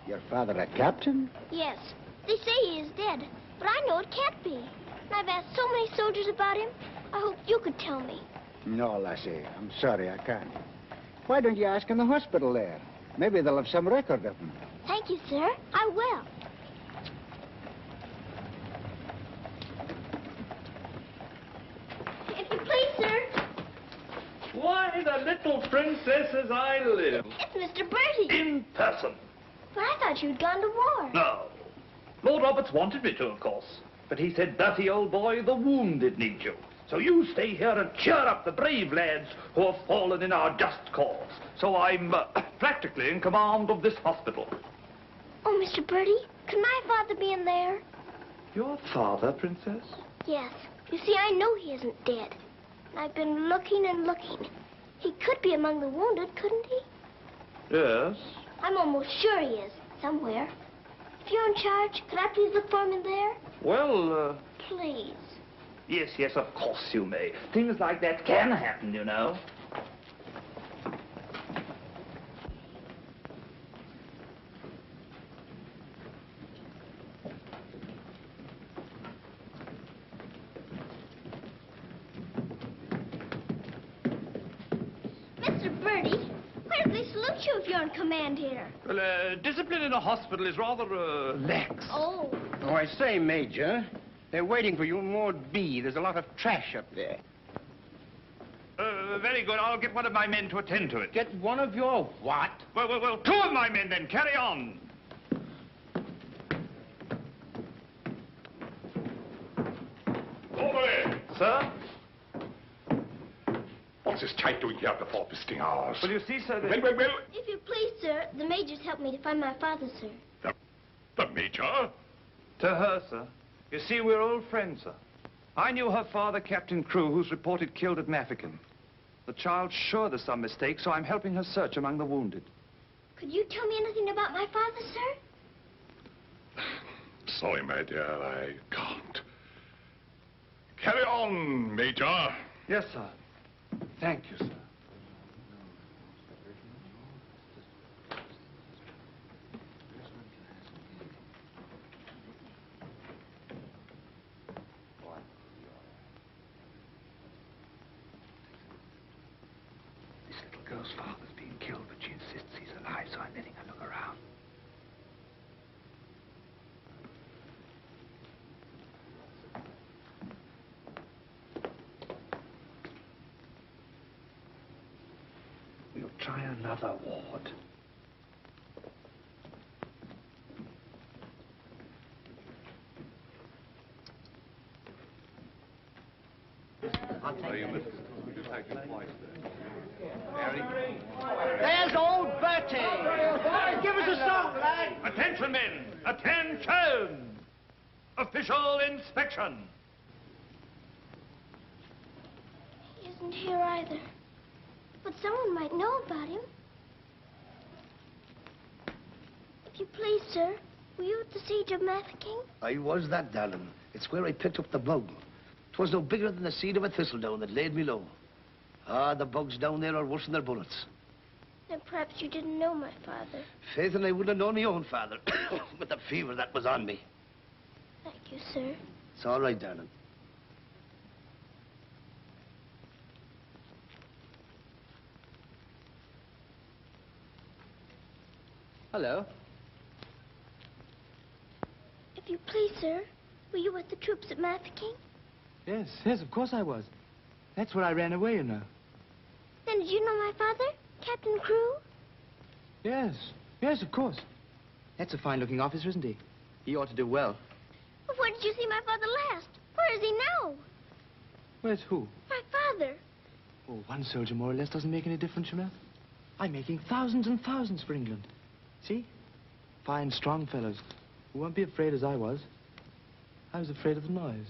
Your father a captain? Yes. They say he is dead, but I know it can't be. And I've asked so many soldiers about him. I hope you could tell me. No, lassie. I'm sorry, I can't. Why don't you ask in the hospital there? Maybe they'll have some record of him. Thank you, sir. I will. If you please, sir. Why, the little princess as I live. It's Mr. Bertie. In person. But I thought you'd gone to war. No. Lord Roberts wanted me to, of course. But he said, Bertie, old boy, the wounded need you. So you stay here and cheer up the brave lads who have fallen in our just cause. So I'm practically in command of this hospital. Oh, Mr. Bertie, can my father be in there? Your father, Princess? Yes. You see, I know he isn't dead. I've been looking and looking. He could be among the wounded, couldn't he? Yes. I'm almost sure he is, somewhere. If you're in charge, could I please look for him in there? Well, Please. Yes, yes, of course you may. Things like that can happen, you know. Mr. Bertie, where do they salute you if you're in command here? Well, discipline in a hospital is rather, lax. Oh. Oh, I say, Major, they're waiting for you in Ward B. There's a lot of trash up there. Very good. I'll get one of my men to attend to it. Get one of your what? Well, two of my men, then. Carry on. Over there. Sir? What's this chap doing here before visiting hours? Well, you see, sir... Well. If you please, sir, the Major's helped me to find my father, sir. The Major? To her, sir. You see, we're old friends, sir. I knew her father, Captain Crewe, who's reported killed at Mafeking. The child's sure there's some mistake, so I'm helping her search among the wounded. Could you tell me anything about my father, sir? Sorry, my dear, I can't. Carry on, Major. Yes, sir. Thank you, sir. Girl's father's being killed, but she insists he's alive, so I'm letting her look around. We'll try another ward. I'll take it. There's old Bertie. Give us a song, lad. Attention, men! Attention! Official inspection. He isn't here either. But someone might know about him. If you please, sir, were you at the siege of Mafeking? I was that, darling. It's where I picked up the bug. 'Twas no bigger than the seed of a thistledown that laid me low. Ah, the bugs down there are worse than their bullets. Then perhaps you didn't know my father. Faith, and I wouldn't have known my own father with the fever that was on me. Thank you, sir. It's all right, darling. Hello. If you please, sir, were you with the troops at Mafeking? Yes, of course I was. That's where I ran away, you know. Then did you know my father, Captain Crewe? Yes, of course. That's a fine-looking officer, isn't he? He ought to do well. Well, where did you see my father last? Where is he now? Where's who? My father. Oh, one soldier more or less doesn't make any difference, you know. I'm making thousands and thousands for England. See? Fine, strong fellows who won't be afraid as I was. I was afraid of the noise.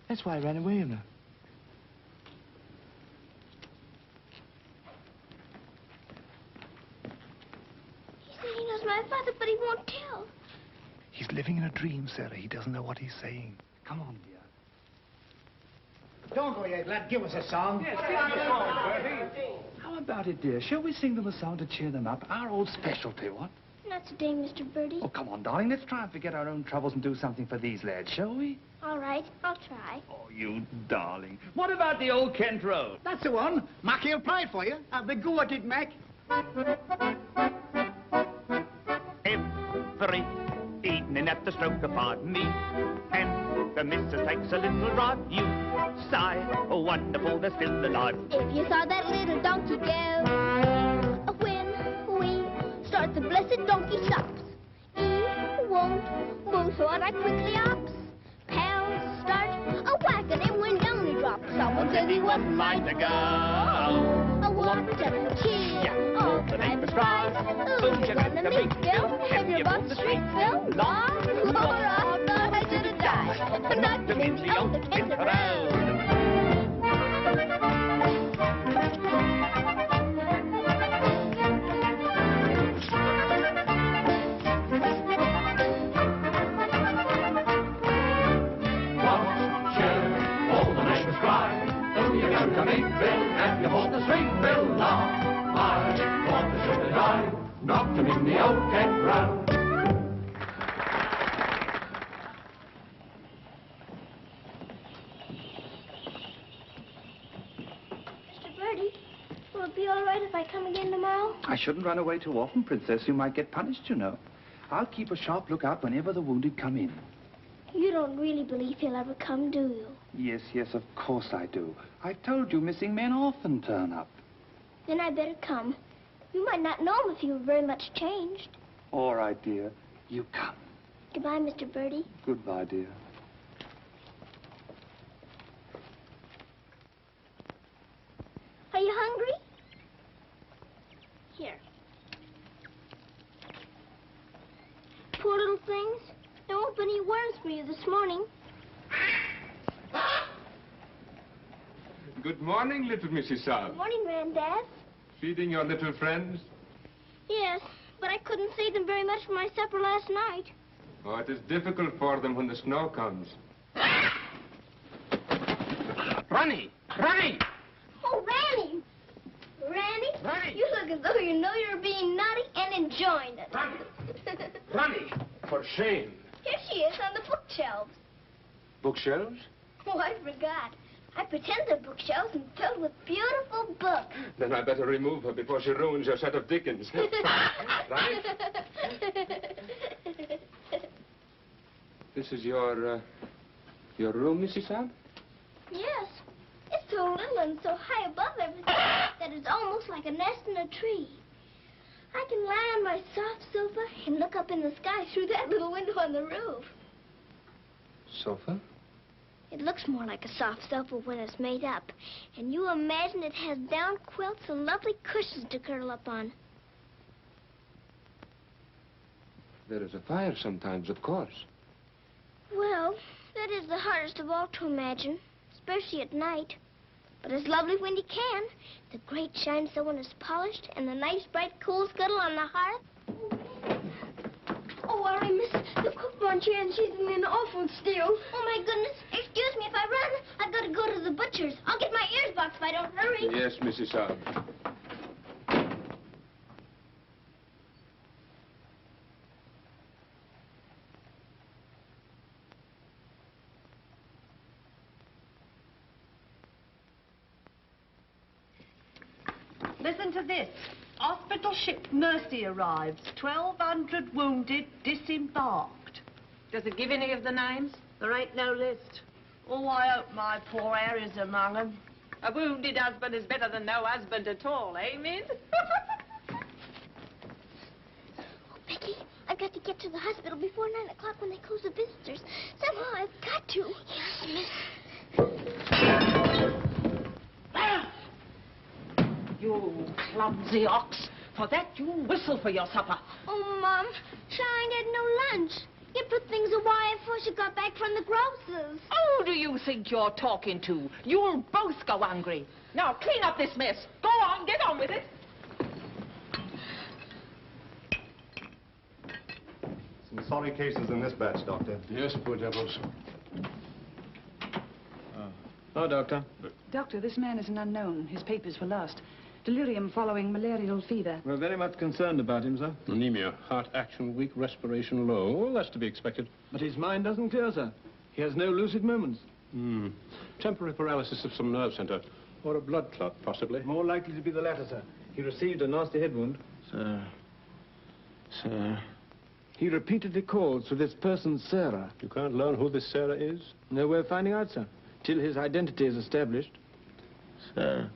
That's why I ran away, you know. He said he knows my father, but he won't tell. He's living in a dream, Sarah. He doesn't know what he's saying. Come on, dear. Don't go yet, lad. Give us a song. Yes, give us a song, Bertie. How about it, dear? Shall we sing them a song to cheer them up? Our old specialty, what? Not today, Mr. Bertie. Oh, come on, darling. Let's try and forget our own troubles and do something for these lads, shall we? All right, I'll try. Oh, you darling. What about the old Kent Road? That's the one. Mackie'll play it for you. Have the go at it, Mac. Every evening at the stroke of 5 me and the missus takes a little drive. You sigh, oh wonderful, they're still alive. If you saw that little donkey go, when we start the blessed donkey stops, he won't move, so I quickly ups. Pound someone says he wasn't like the girl. Oh, what a cheer. Oh, the neighbors cry. Who's gonna meet Bill? Have you bought the street, Bill? Laura, I thought I should have died. But not to meet the old kids around. To meet Bill, and you bought the street Bill. Now, I thought I should have died, not to meet the old Kent Brown. Mr. Birdie, will it be all right if I come again tomorrow? I shouldn't run away too often, Princess. You might get punished, you know. I'll keep a sharp lookout whenever the wounded come in. You don't really believe he'll ever come, do you? Yes, yes, of course I do. I've told you missing men often turn up. Then I better come. You might not know him if you were very much changed. All right, dear. You come. Goodbye, Mr. Birdie. Goodbye, dear. Are you hungry? Here. Poor little things. There won't be any worms for you this morning. Good morning, little Mrs. Sara. Good morning, Granddad. Feeding your little friends? Yes, but I couldn't save them very much for my supper last night. Oh, it is difficult for them when the snow comes. Ronnie! Ronnie! Oh, Ranny! Ranny, you look as though you know you're being naughty and enjoying it. Ronnie! For shame. Here she is on the bookshelves. Bookshelves? Oh, I forgot. I pretend they're bookshelves and filled with beautiful books. Then I better remove her before she ruins your set of Dickens. Ronnie? This is your room, Mrs. Saab? Yes. It's so little and so high above everything that it's almost like a nest in a tree. I can lie on my soft sofa and look up in the sky through that little window on the roof. Sofa? It looks more like a soft sofa when it's made up. And you imagine it has down quilts and lovely cushions to curl up on. There is a fire sometimes, of course. Well, that is the hardest of all to imagine, especially at night. But it's lovely when you can. The grate shines so when it's polished, and the nice bright coal scuttle on the hearth. Oh, I missed the cook bunch here, and she's in an awful stew. Oh, my goodness. Excuse me if I run. I've got to go to the butcher's. I'll get my ears boxed if I don't hurry. Yes, Mrs. Saab. Listen to this. Hospital ship Mercy arrives. 1,200 wounded disembarked. Does it give any of the names? There ain't no list. Oh, I hope my poor Harry's among them. A wounded husband is better than no husband at all, eh, Min? Becky, I've got to get to the hospital before 9 o'clock when they close the visitors. Somehow I've got to. Yes, miss. You clumsy ox. For that, you whistle for your supper. Oh, Mom, Shine had no lunch. You put things away before she got back from the grocer's. Who do you think you're talking to? You'll both go hungry. Now, clean up this mess. Go on, get on with it. Some sorry cases in this batch, Doctor. Yes, poor devils. Oh, Doctor. Doctor, this man is an unknown. His papers were lost. Delirium following malarial fever. We're very much concerned about him, sir. Anemia, heart action weak, respiration low. Well, that's to be expected. But his mind doesn't clear, sir. He has no lucid moments. Temporary paralysis of some nerve center. Or a blood clot, possibly. More likely to be the latter, sir. He received a nasty head wound. Sir. He repeatedly calls for this person, Sara. You can't learn who this Sara is? No way of finding out, sir. Till his identity is established. Sir.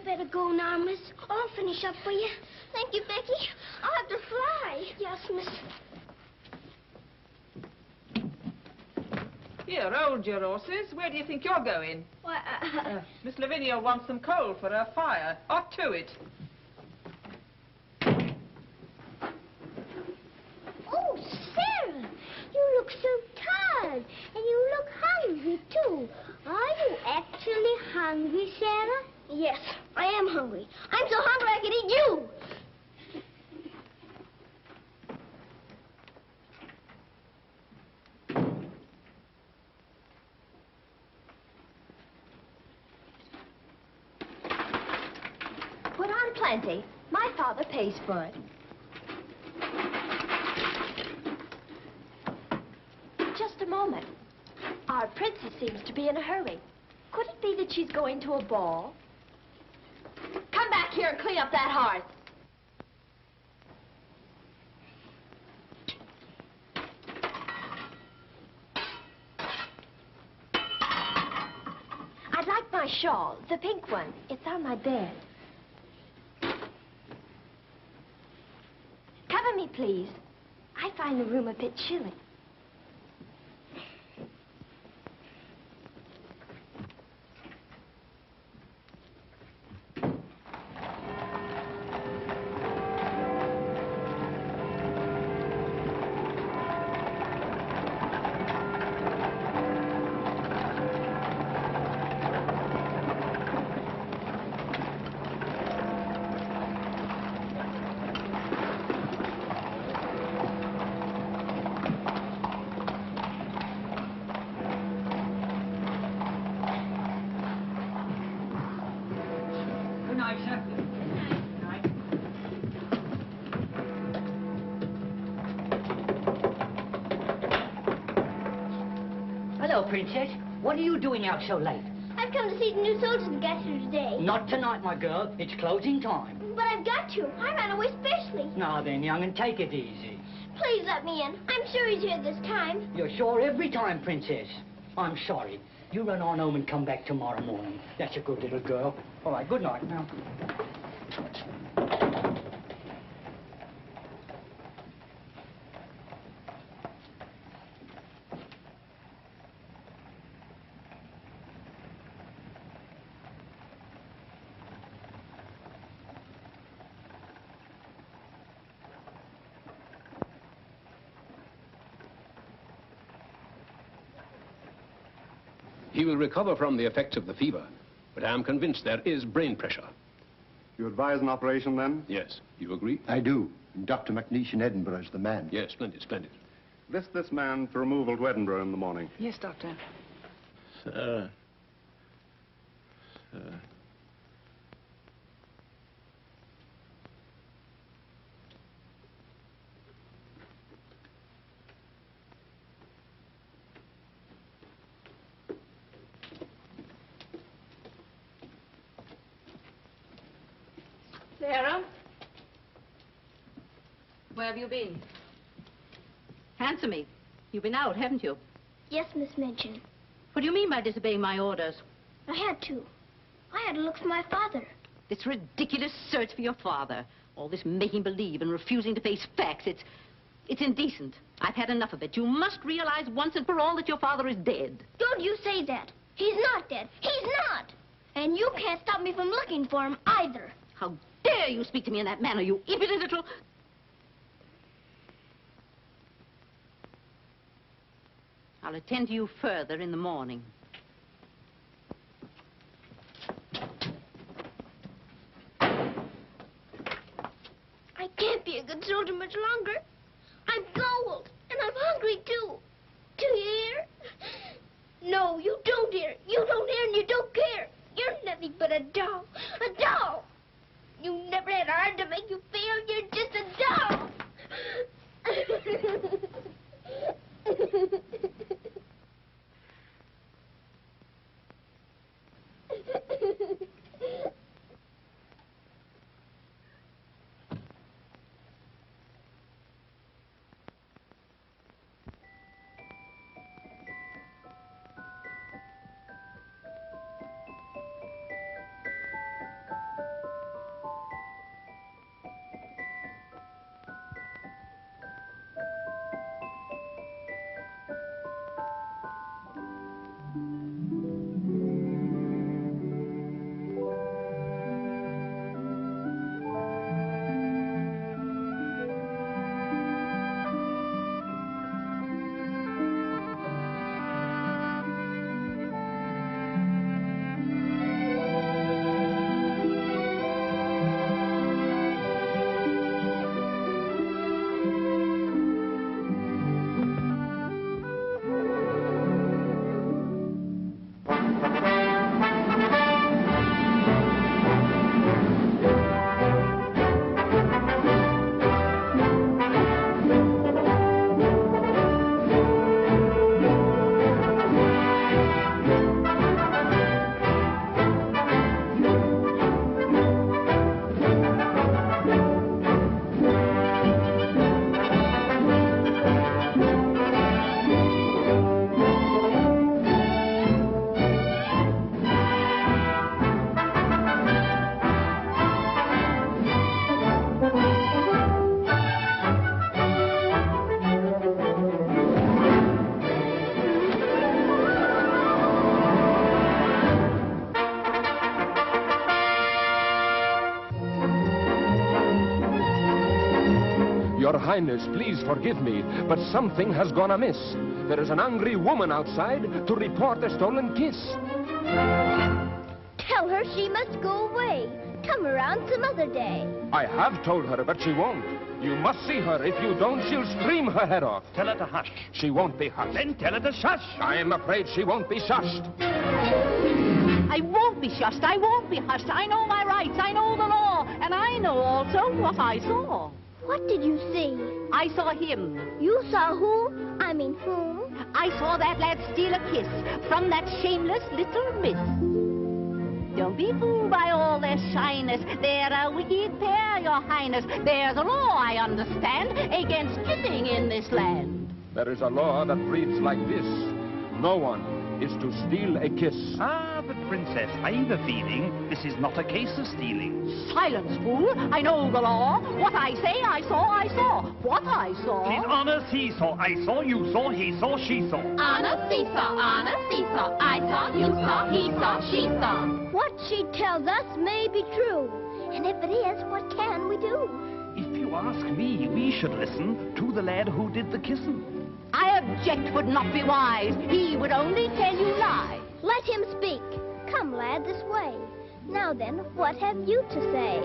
better go now, miss. I'll finish up for you. Thank you, Becky. I'll have to fly. Yes, miss. Here, hold your horses. Where do you think you're going? Why, Miss Lavinia wants some coal for her fire. Hot to it. Oh, Sarah, you look so tired, and you look hungry, too. Are you actually hungry, Sarah? Yes, I am hungry. I'm so hungry I could eat you. Put on plenty. My father pays for it. Just a moment. Our princess seems to be in a hurry. Could it be that she's going to a ball? Come back here and clean up that hearth. I'd like my shawl, the pink one. It's on my bed. Cover me, please. I find the room a bit chilly. Hello, Princess. What are you doing out so late? I've come to see the new soldiers that got here today. Not tonight, my girl. It's closing time. But I've got to. I ran away specially. Now then, young, and take it easy. Please let me in. I'm sure he's here this time. You're sure every time, Princess. I'm sorry. You run on home and come back tomorrow morning. That's a good little girl. All right, good night now. He will recover from the effects of the fever, but I am convinced there is brain pressure. You advise an operation, then? Yes. You agree? I do. And Dr. McNeish in Edinburgh is the man. Yes, splendid, splendid. List this man for removal to Edinburgh in the morning. Yes, Doctor. Sir. Sarah? Where have you been? Answer me. You've been out, haven't you? Yes, Miss Minchin. What do you mean by disobeying my orders? I had to. I had to look for my father. This ridiculous search for your father. All this making believe and refusing to face facts. It's indecent. I've had enough of it. You must realize once and for all that your father is dead. Don't you say that. He's not dead. He's not. And you can't stop me from looking for him either. How dare you speak to me in that manner, you impudent little... I'll attend to you further in the morning. I can't be a good soldier much longer. I'm cold, and I'm hungry, too. Do you hear? No, you don't hear. You don't hear and you don't care. You're nothing but a doll. A doll. You never had a heart to make you feel. You're just a doll. Your Highness, please forgive me, but something has gone amiss. There is an angry woman outside to report a stolen kiss. Tell her she must go away. Come around some other day. I have told her, but she won't. You must see her. If you don't, she'll scream her head off. Tell her to hush. She won't be hushed. Then tell her to shush. I am afraid she won't be shushed. I won't be shushed. I won't be hushed. I know my rights. I know the law. And I know also what I saw. What did you see? I saw him. You saw who? I mean whom? I saw that lad steal a kiss from that shameless little miss. Don't be fooled by all their shyness. They're a wicked pair, your highness. There's a law, I understand, against kissing in this land. There is a law that reads like this. No one is to steal a kiss. Ah, but Princess, I've a feeling this is not a case of stealing. Silence, fool. I know the law. What I say, I saw, I saw. What I saw... She's honest, he saw, I saw, you saw, he saw, she saw. Honest, he saw, I saw, you saw, he saw, she saw. What she tells us may be true. And if it is, what can we do? If you ask me, we should listen to the lad who did the kissing. I object would not be wise. He would only tell you lies. Let him speak. Come, lad, this way. Now then, what have you to say?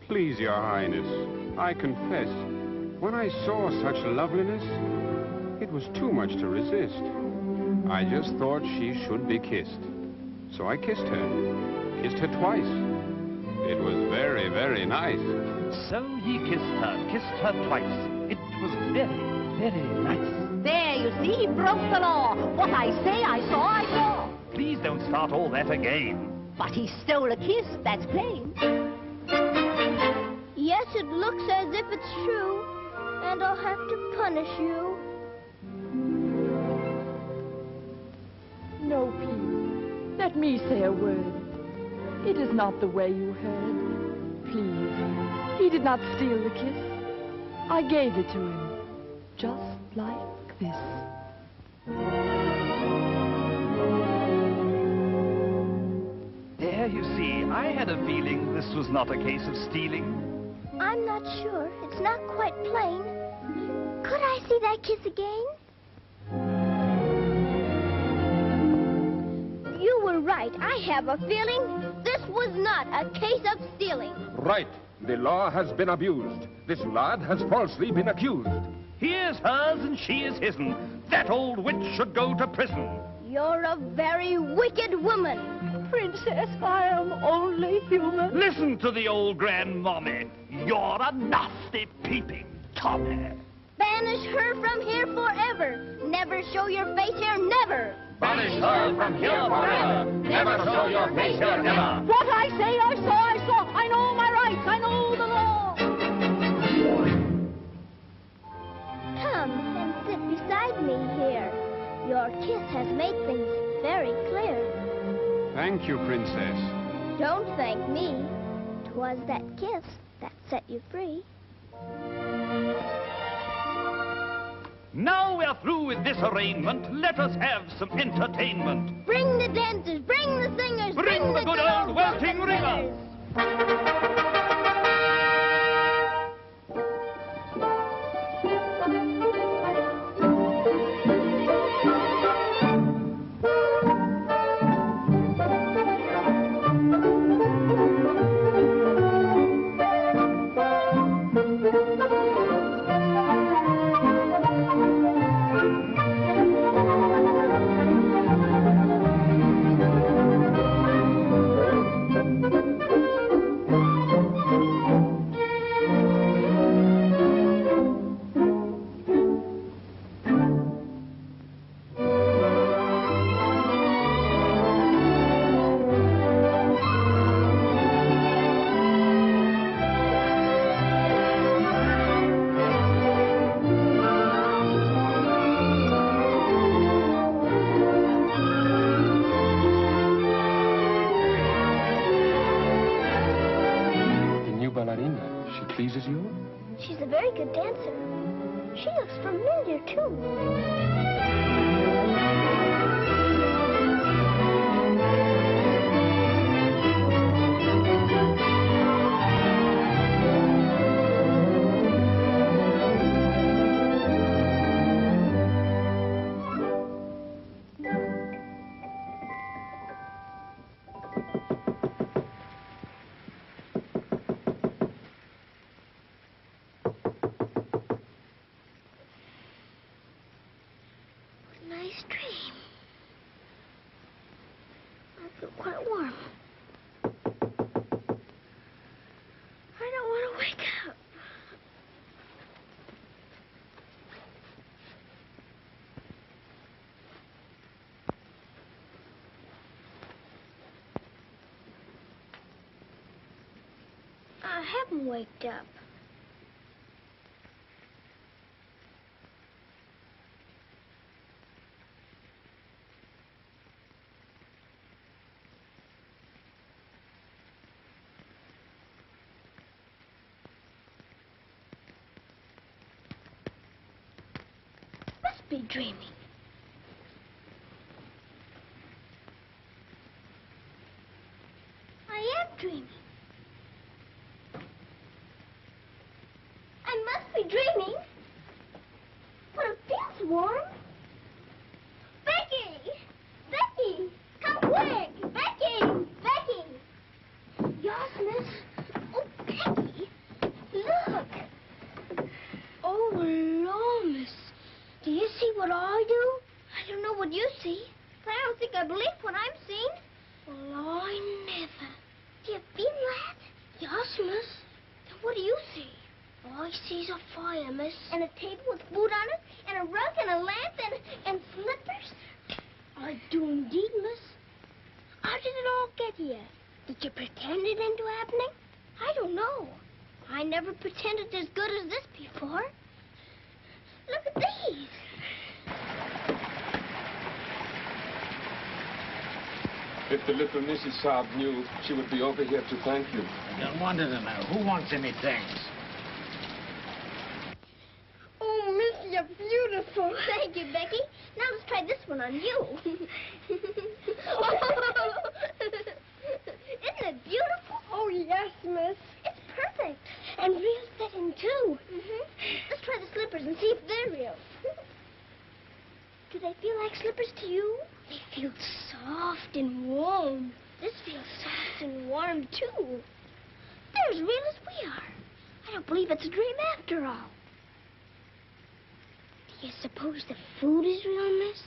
Please, Your Highness, I confess, when I saw such loveliness, it was too much to resist. I just thought she should be kissed. So I kissed her twice. It was very, very nice. So he kissed her twice. It was very, very nice. There, you see, he broke the law. What I say, I saw, I saw. Please don't start all that again. But he stole a kiss, that's plain. Yes, it looks as if it's true, and I'll have to punish you. No, Pete. Let me say a word. It is not the way you heard. Please. He did not steal the kiss. I gave it to him. Just like this. There, you see, I had a feeling this was not a case of stealing. I'm not sure. It's not quite plain. Could I see that kiss again? You were right. I have a feeling this was not a case of stealing. Right. The law has been abused. This lad has falsely been accused. He is hers and she is his'n. That old witch should go to prison. You're a very wicked woman. Princess, I am only human. Listen to the old grandmommy. You're a nasty peeping Tommy. Banish her from here forever. Never show your face here, never. Banish her from here forever. Never show your face here, never. What I say, I saw, I saw. I know my rights, I know the law. Come and sit beside me here. Your kiss has made things very clear. Thank you, Princess. Don't thank me. 'Twas that kiss that set you free. Now we're through with this arraignment. Let us have some entertainment. Bring the dancers, bring the singers, Bring the good old welting ringers. Pleases you? She's a very good dancer. She looks familiar, too. feel quite warm. I don't want to wake up. I haven't waked up. Must be dreaming. I am dreaming. I must be dreaming. But it feels warm. Becky! Becky! Come quick! Becky! Becky! Yes, miss? Oh, Becky! Look! Oh, Lord, miss. Do you see what I do? I don't know what you see. But I don't think I believe what I'm seeing. Well, I never. Do you feel that? Yes, miss. Then what do you see? All I see's a fire, miss. And a table with food on it, and a rug, and a lamp, and slippers. I do indeed, miss. How did it all get here? Did you pretend it into happening? I don't know. I never pretended as good as this before. Look at these. If the little Mrs. Saab knew, she would be over here to thank you. I don't want to know. Who wants any thanks? Oh, miss, you're beautiful. Thank you, Becky. Now let's try this one on you. Isn't it beautiful? Oh, yes, miss. It's perfect. And real fitting, too. Let's try the slippers and see if they're real. Do they feel like slippers to you? They feel soft and warm. This feels soft and warm, too. They're as real as we are. I don't believe it's a dream after all. Do you suppose the food is real, miss?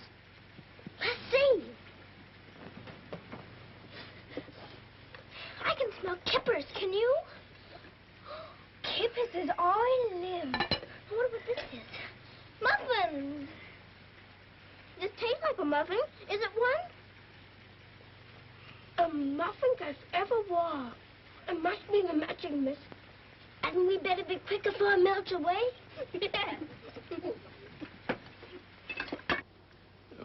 Let's see. I can smell kippers, can you? Kippers is all I live. I wonder what this is. Muffins. This tastes like a muffin. Is it one? A muffin as ever was. It must be the magic, miss. Hadn't we better be quick before it melts away? Yeah.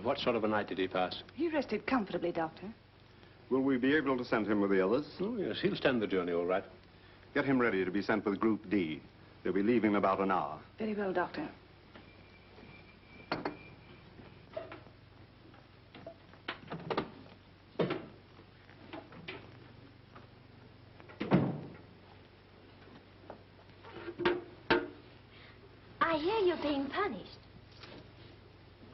What sort of a night did he pass? He rested comfortably, Doctor. Will we be able to send him with the others? Oh, yes, he'll stand the journey all right. Get him ready to be sent with Group D. They'll be leaving in about an hour. Very well, Doctor. I hear you're being punished.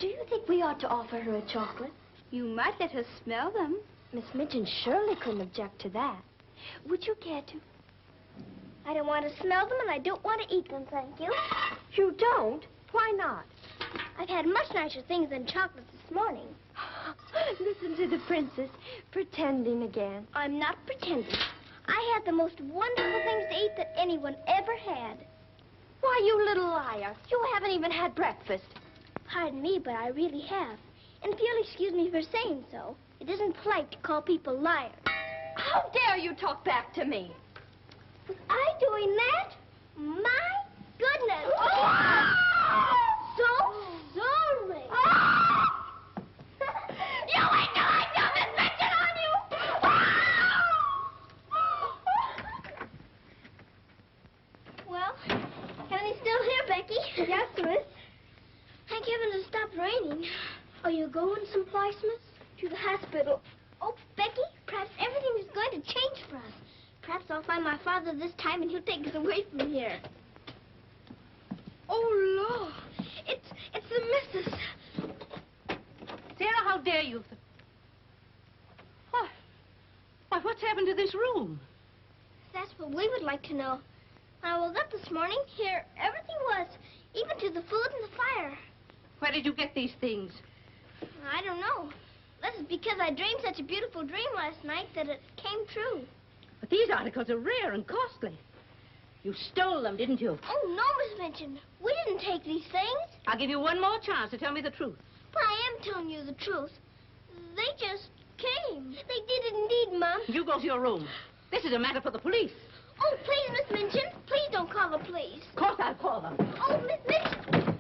Do you think we ought to offer her a chocolate? You might let her smell them. Miss Minchin surely couldn't object to that. Would you care to? I don't want to smell them, and I don't want to eat them, thank you. You don't? Why not? I've had much nicer things than chocolates this morning. Listen to the princess, pretending again. I'm not pretending. I had the most wonderful things to eat that anyone ever had. Why, you little liar. You haven't even had breakfast. Pardon me, but I really have. And if you'll excuse me for saying so, it isn't polite to call people liars. How dare you talk back to me? Was I doing that? My goodness. So sorry. You ain't no I got this Minchin on you! Well, can I still hear, Becky? Yes, miss. Thank heaven it stopped raining. Are you going someplace, miss? To the hospital. Oh, Becky, perhaps everything is going to change for us. Perhaps I'll find my father this time and he'll take us away from here. Oh, Lord. It's the missus. Sarah, how dare you? What? Why, what's happened to this room? That's what we would like to know. When I woke up this morning, here everything was, even to the food and the fire. Where did you get these things? I don't know. Let's be because I dreamed such a beautiful dream last night that it came true. But these articles are rare and costly. You stole them, didn't you? Oh, no, Miss Minchin. We didn't take these things. I'll give you one more chance to tell me the truth. But I am telling you the truth. They just came. They did indeed, Mom. You go to your room. This is a matter for the police. Oh, please, Miss Minchin. Please don't call the police. Of course I'll call them. Oh, Miss Minchin.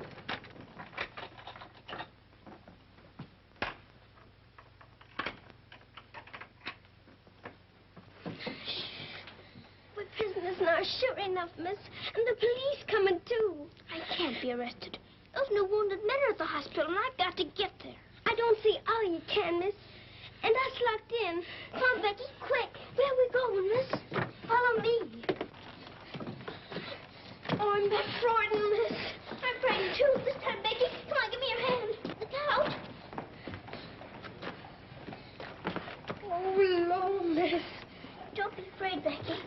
We're prisoners now, sure enough, miss. And the police coming, too. I can't be arrested. Those new wounded men are at the hospital, and I've got to get there. I don't see how you can, miss. And us locked in. Come on, Becky, quick. Where are we going, miss? Follow me. Oh, I'm that frightened, miss. I'm frightened, too. This time, Becky. Come on, give me your hand. Look out. Oh, Lord, miss. Don't be afraid, Becky.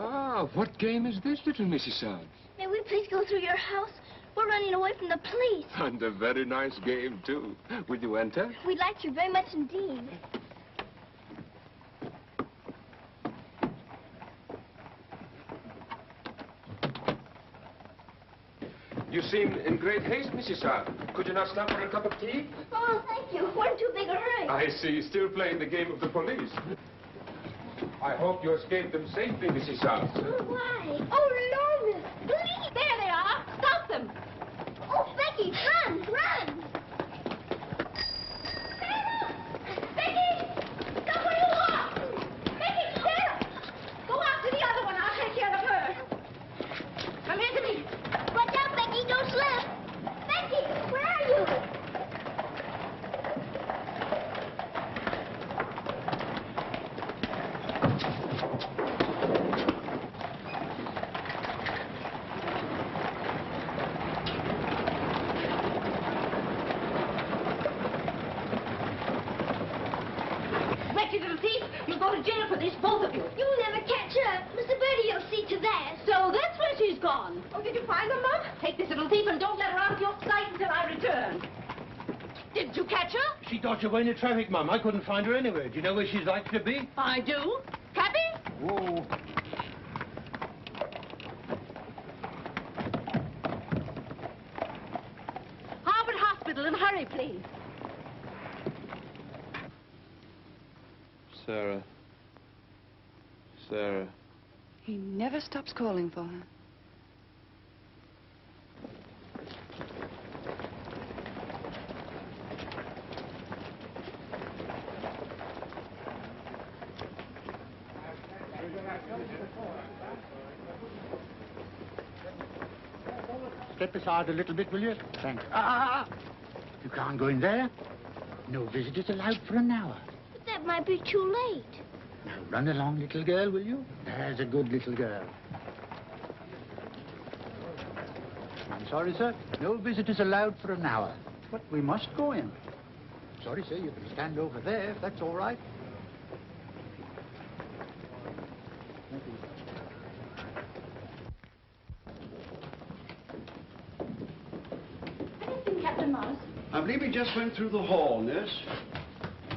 Ah, what game is this, little Mrs. Hodge? May we please go through your house? We're running away from the police. And a very nice game, too. Will you enter? We'd like to very much indeed. You seem in great haste, Mrs. Hodge. Could you not stop for a cup of tea? Oh, thank you. We're in too big a hurry. I see. Still playing the game of the police. I hope you escaped them safely, Mrs. Hodge. Oh, why? Oh, Lord, miss. Please. There they are. Stop them. Oh, Becky, run, run. Sarah! Becky! Stop where you are! Becky, Sarah! Go after the other one. I'll take care of her. Come here to me. Watch out, Becky. Don't slip. Becky, where are you? Wretched little thief. You'll go to jail for this, both of you. You'll never catch her. Mr. Birdie will see to that. So that's where she's gone. Oh, did you find her, Mom? Take this little thief and don't let her out of your sight until I return. Didn't you catch her? She dodged away in the traffic, Mum. I couldn't find her anywhere. Do you know where she's likely to be? I do. Cappy? Whoa. Harvard Hospital, and hurry, please. Sarah. Sarah. He never stops calling for her. Step aside a little bit, will you? Thanks. You can't go in there. No visitors allowed for an hour. But that might be too late. Now, run along, little girl, will you? There's a good little girl. I'm sorry, sir. No visitors allowed for an hour. But we must go in. Sorry, sir. You can stand over there, if that's all right. Captain Morris. I believe he just went through the hall, nurse.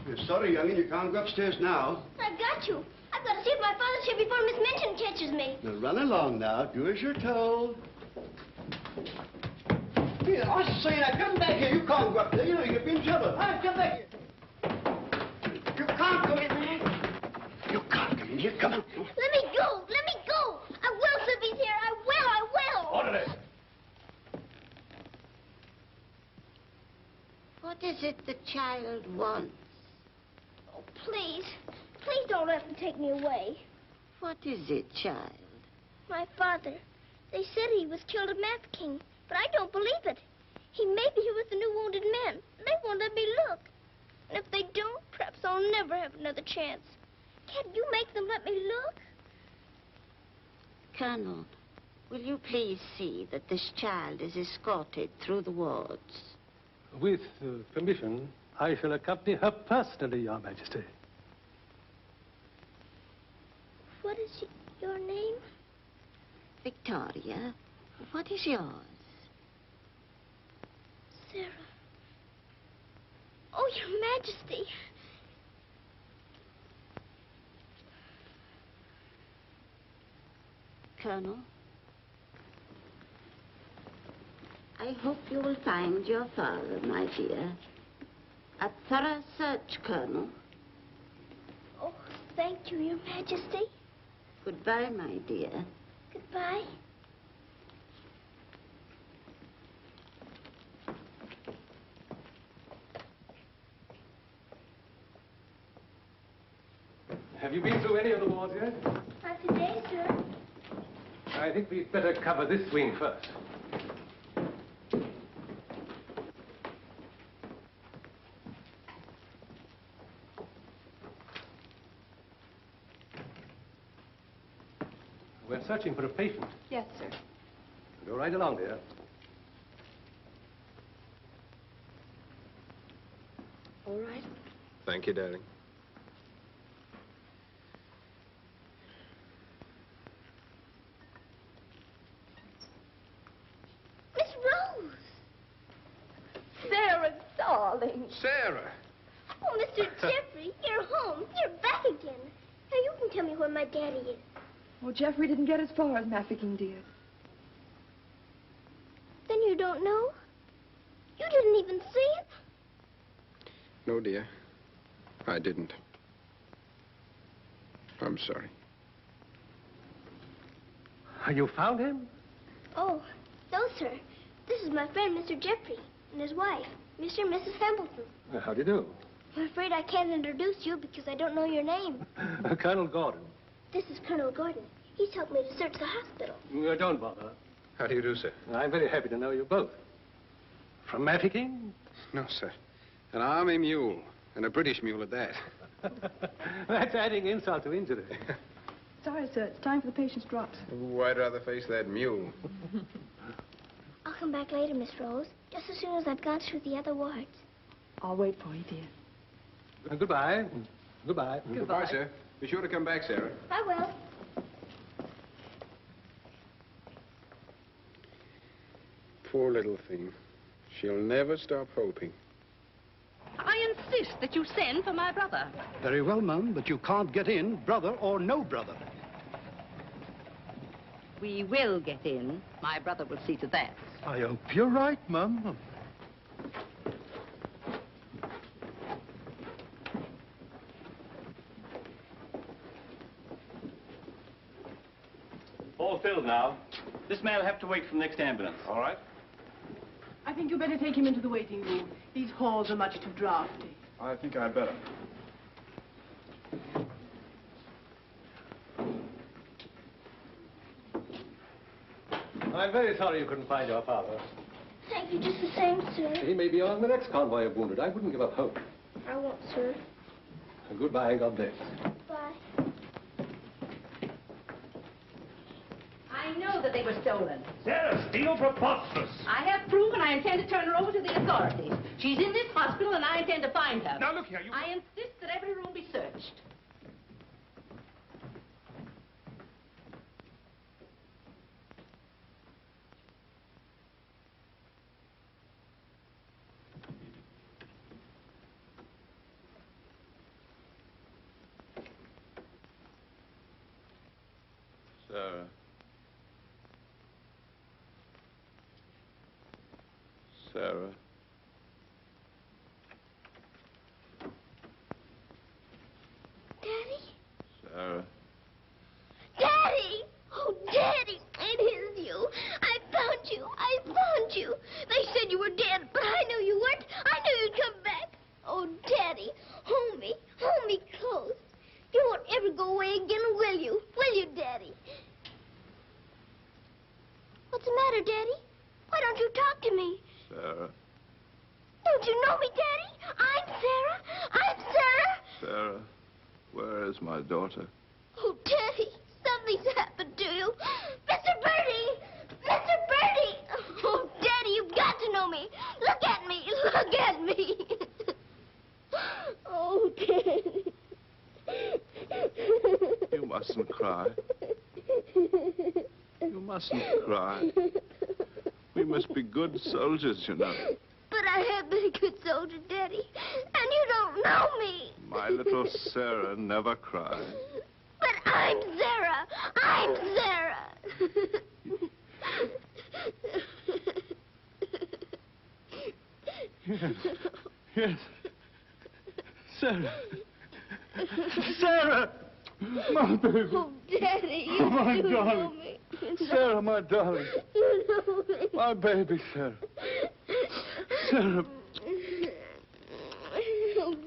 We're sorry, young'un, you can't go upstairs now. I've got you. I've got to see if my father's here before Miss Minchin catches me. Now run along now. Do as you're told. Here, I say now, come back here. You can't go up there. You know you'll be in trouble. All right, come back here. You can't go in there. You can't come in here. Come on. Let me go. Let me go. I will, if he's here. I will. I will. Orderly. What is it the child wants? Oh, please. Please don't let him take me away. What is it, child? My father. They said he was killed at Mafeking, but I don't believe it. He may be here with the new wounded men. They won't let me look. And if they don't, perhaps I'll never have another chance. Can't you make them let me look? Colonel, will you please see that this child is escorted through the wards? With permission, I shall accompany her personally, Your Majesty. What is your name? Victoria, what is yours? Sarah. Oh, Your Majesty. Colonel, I hope you will find your father, my dear. A thorough search, Colonel. Oh, thank you, Your Majesty. Goodbye, my dear. Goodbye. Have you been through any of the wards yet? Not today, sir. I think we'd better cover this wing first. We're searching for a patient. Yes, sir. Go right along, dear. All right. Thank you, darling. Miss Rose! Sarah, darling. Sarah! Oh, Mr. Jeffrey, you're home. You're back again. Now, you can tell me where my daddy is. Well, Jeffrey didn't get as far as Mafeking, dear. Then you don't know? You didn't even see him? No, dear. I didn't. I'm sorry. You found him? Oh, no, sir. This is my friend, Mr. Jeffrey, and his wife, Mr. and Mrs. Templeton. How do you do? I'm afraid I can't introduce you because I don't know your name. Colonel Gordon. This is Colonel Gordon. He's helped me to search the hospital. Don't bother. How do you do, sir? I'm very happy to know you both. From Mafeking? No, sir. An army mule, and a British mule at that. That's adding insult to injury. Sorry, sir. It's time for the patient's drops. Ooh, I'd rather face that mule. I'll come back later, Miss Rose, just as soon as I've gone through the other wards. I'll wait for you, dear. Goodbye. Goodbye. Goodbye, sir. Be sure to come back, Sarah. I will. Poor little thing. She'll never stop hoping. I insist that you send for my brother. Very well, Mum, but you can't get in, brother or no brother. We will get in. My brother will see to that. I hope you're right, Mum. All filled now. This man will have to wait for the next ambulance. All right. I think you better take him into the waiting room. These halls are much too drafty. I think I'd better. I'm very sorry you couldn't find your father. Thank you just the same, sir. He may be on the next convoy of wounded. I wouldn't give up hope. I won't, sir. Goodbye, God bless. Bye. I know that they were stolen. Sarah, steal preposterous. I have proof, and I intend to turn her over to the authorities. She's in this hospital, and I intend to find her. Now, look here, you... I insist that every room be searched. Sarah. Sarah. Daddy? Sarah. Daddy! Oh, Daddy, it is you. I found you. I found you. They said you were dead, but I knew you weren't. I knew you'd come back. Oh, Daddy, hold me. Hold me close. You won't ever go away again, will you? Will you, Daddy? What's the matter, Daddy? Why don't you talk to me? Sarah. Don't you know me, Daddy? I'm Sarah. I'm Sarah. Sarah, where is my daughter? Oh, Daddy, something's happened to you. Mr. Birdie! Mr. Birdie! Oh, Daddy, you've got to know me. Look at me. Look at me. Oh, Daddy. You mustn't cry. You mustn't cry. We must be good soldiers, you know. But I have been a good soldier, Daddy, and you don't know me. My little Sarah never cries. But I'm Sarah. I'm Sarah. Yes. Yes. Sarah. Sarah! My baby. Oh, Daddy, you my do darling. know me. Sarah, my darling. You know me. My baby, Sarah. Sarah.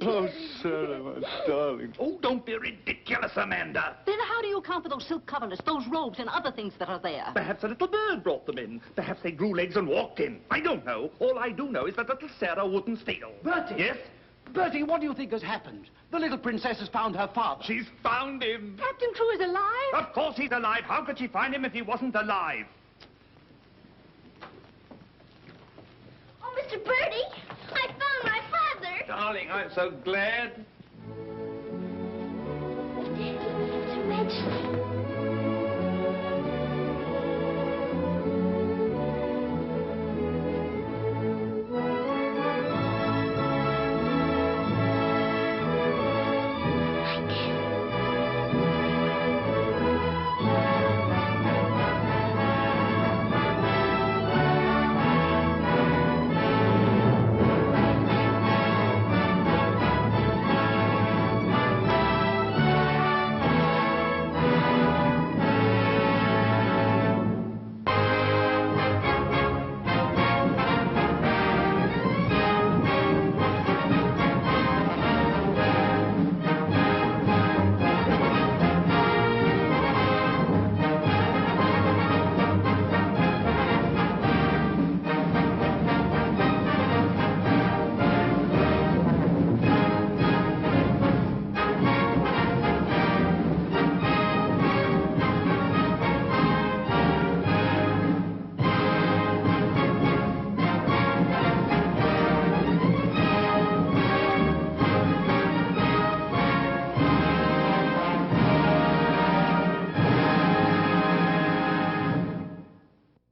Oh, Sarah, my darling. Oh, don't be ridiculous, Amanda. Then how do you account for those silk coverlets, those robes, and other things that are there? Perhaps a little bird brought them in. Perhaps they grew legs and walked in. I don't know. All I do know is that little Sarah wouldn't steal. Bertie! Yes? Bertie, what do you think has happened? The little princess has found her father. She's found him. Captain Crewe is alive? Of course he's alive. How could she find him if he wasn't alive? Oh, Mr. Birdie, I found my father. Darling, I'm so glad. It's a magic.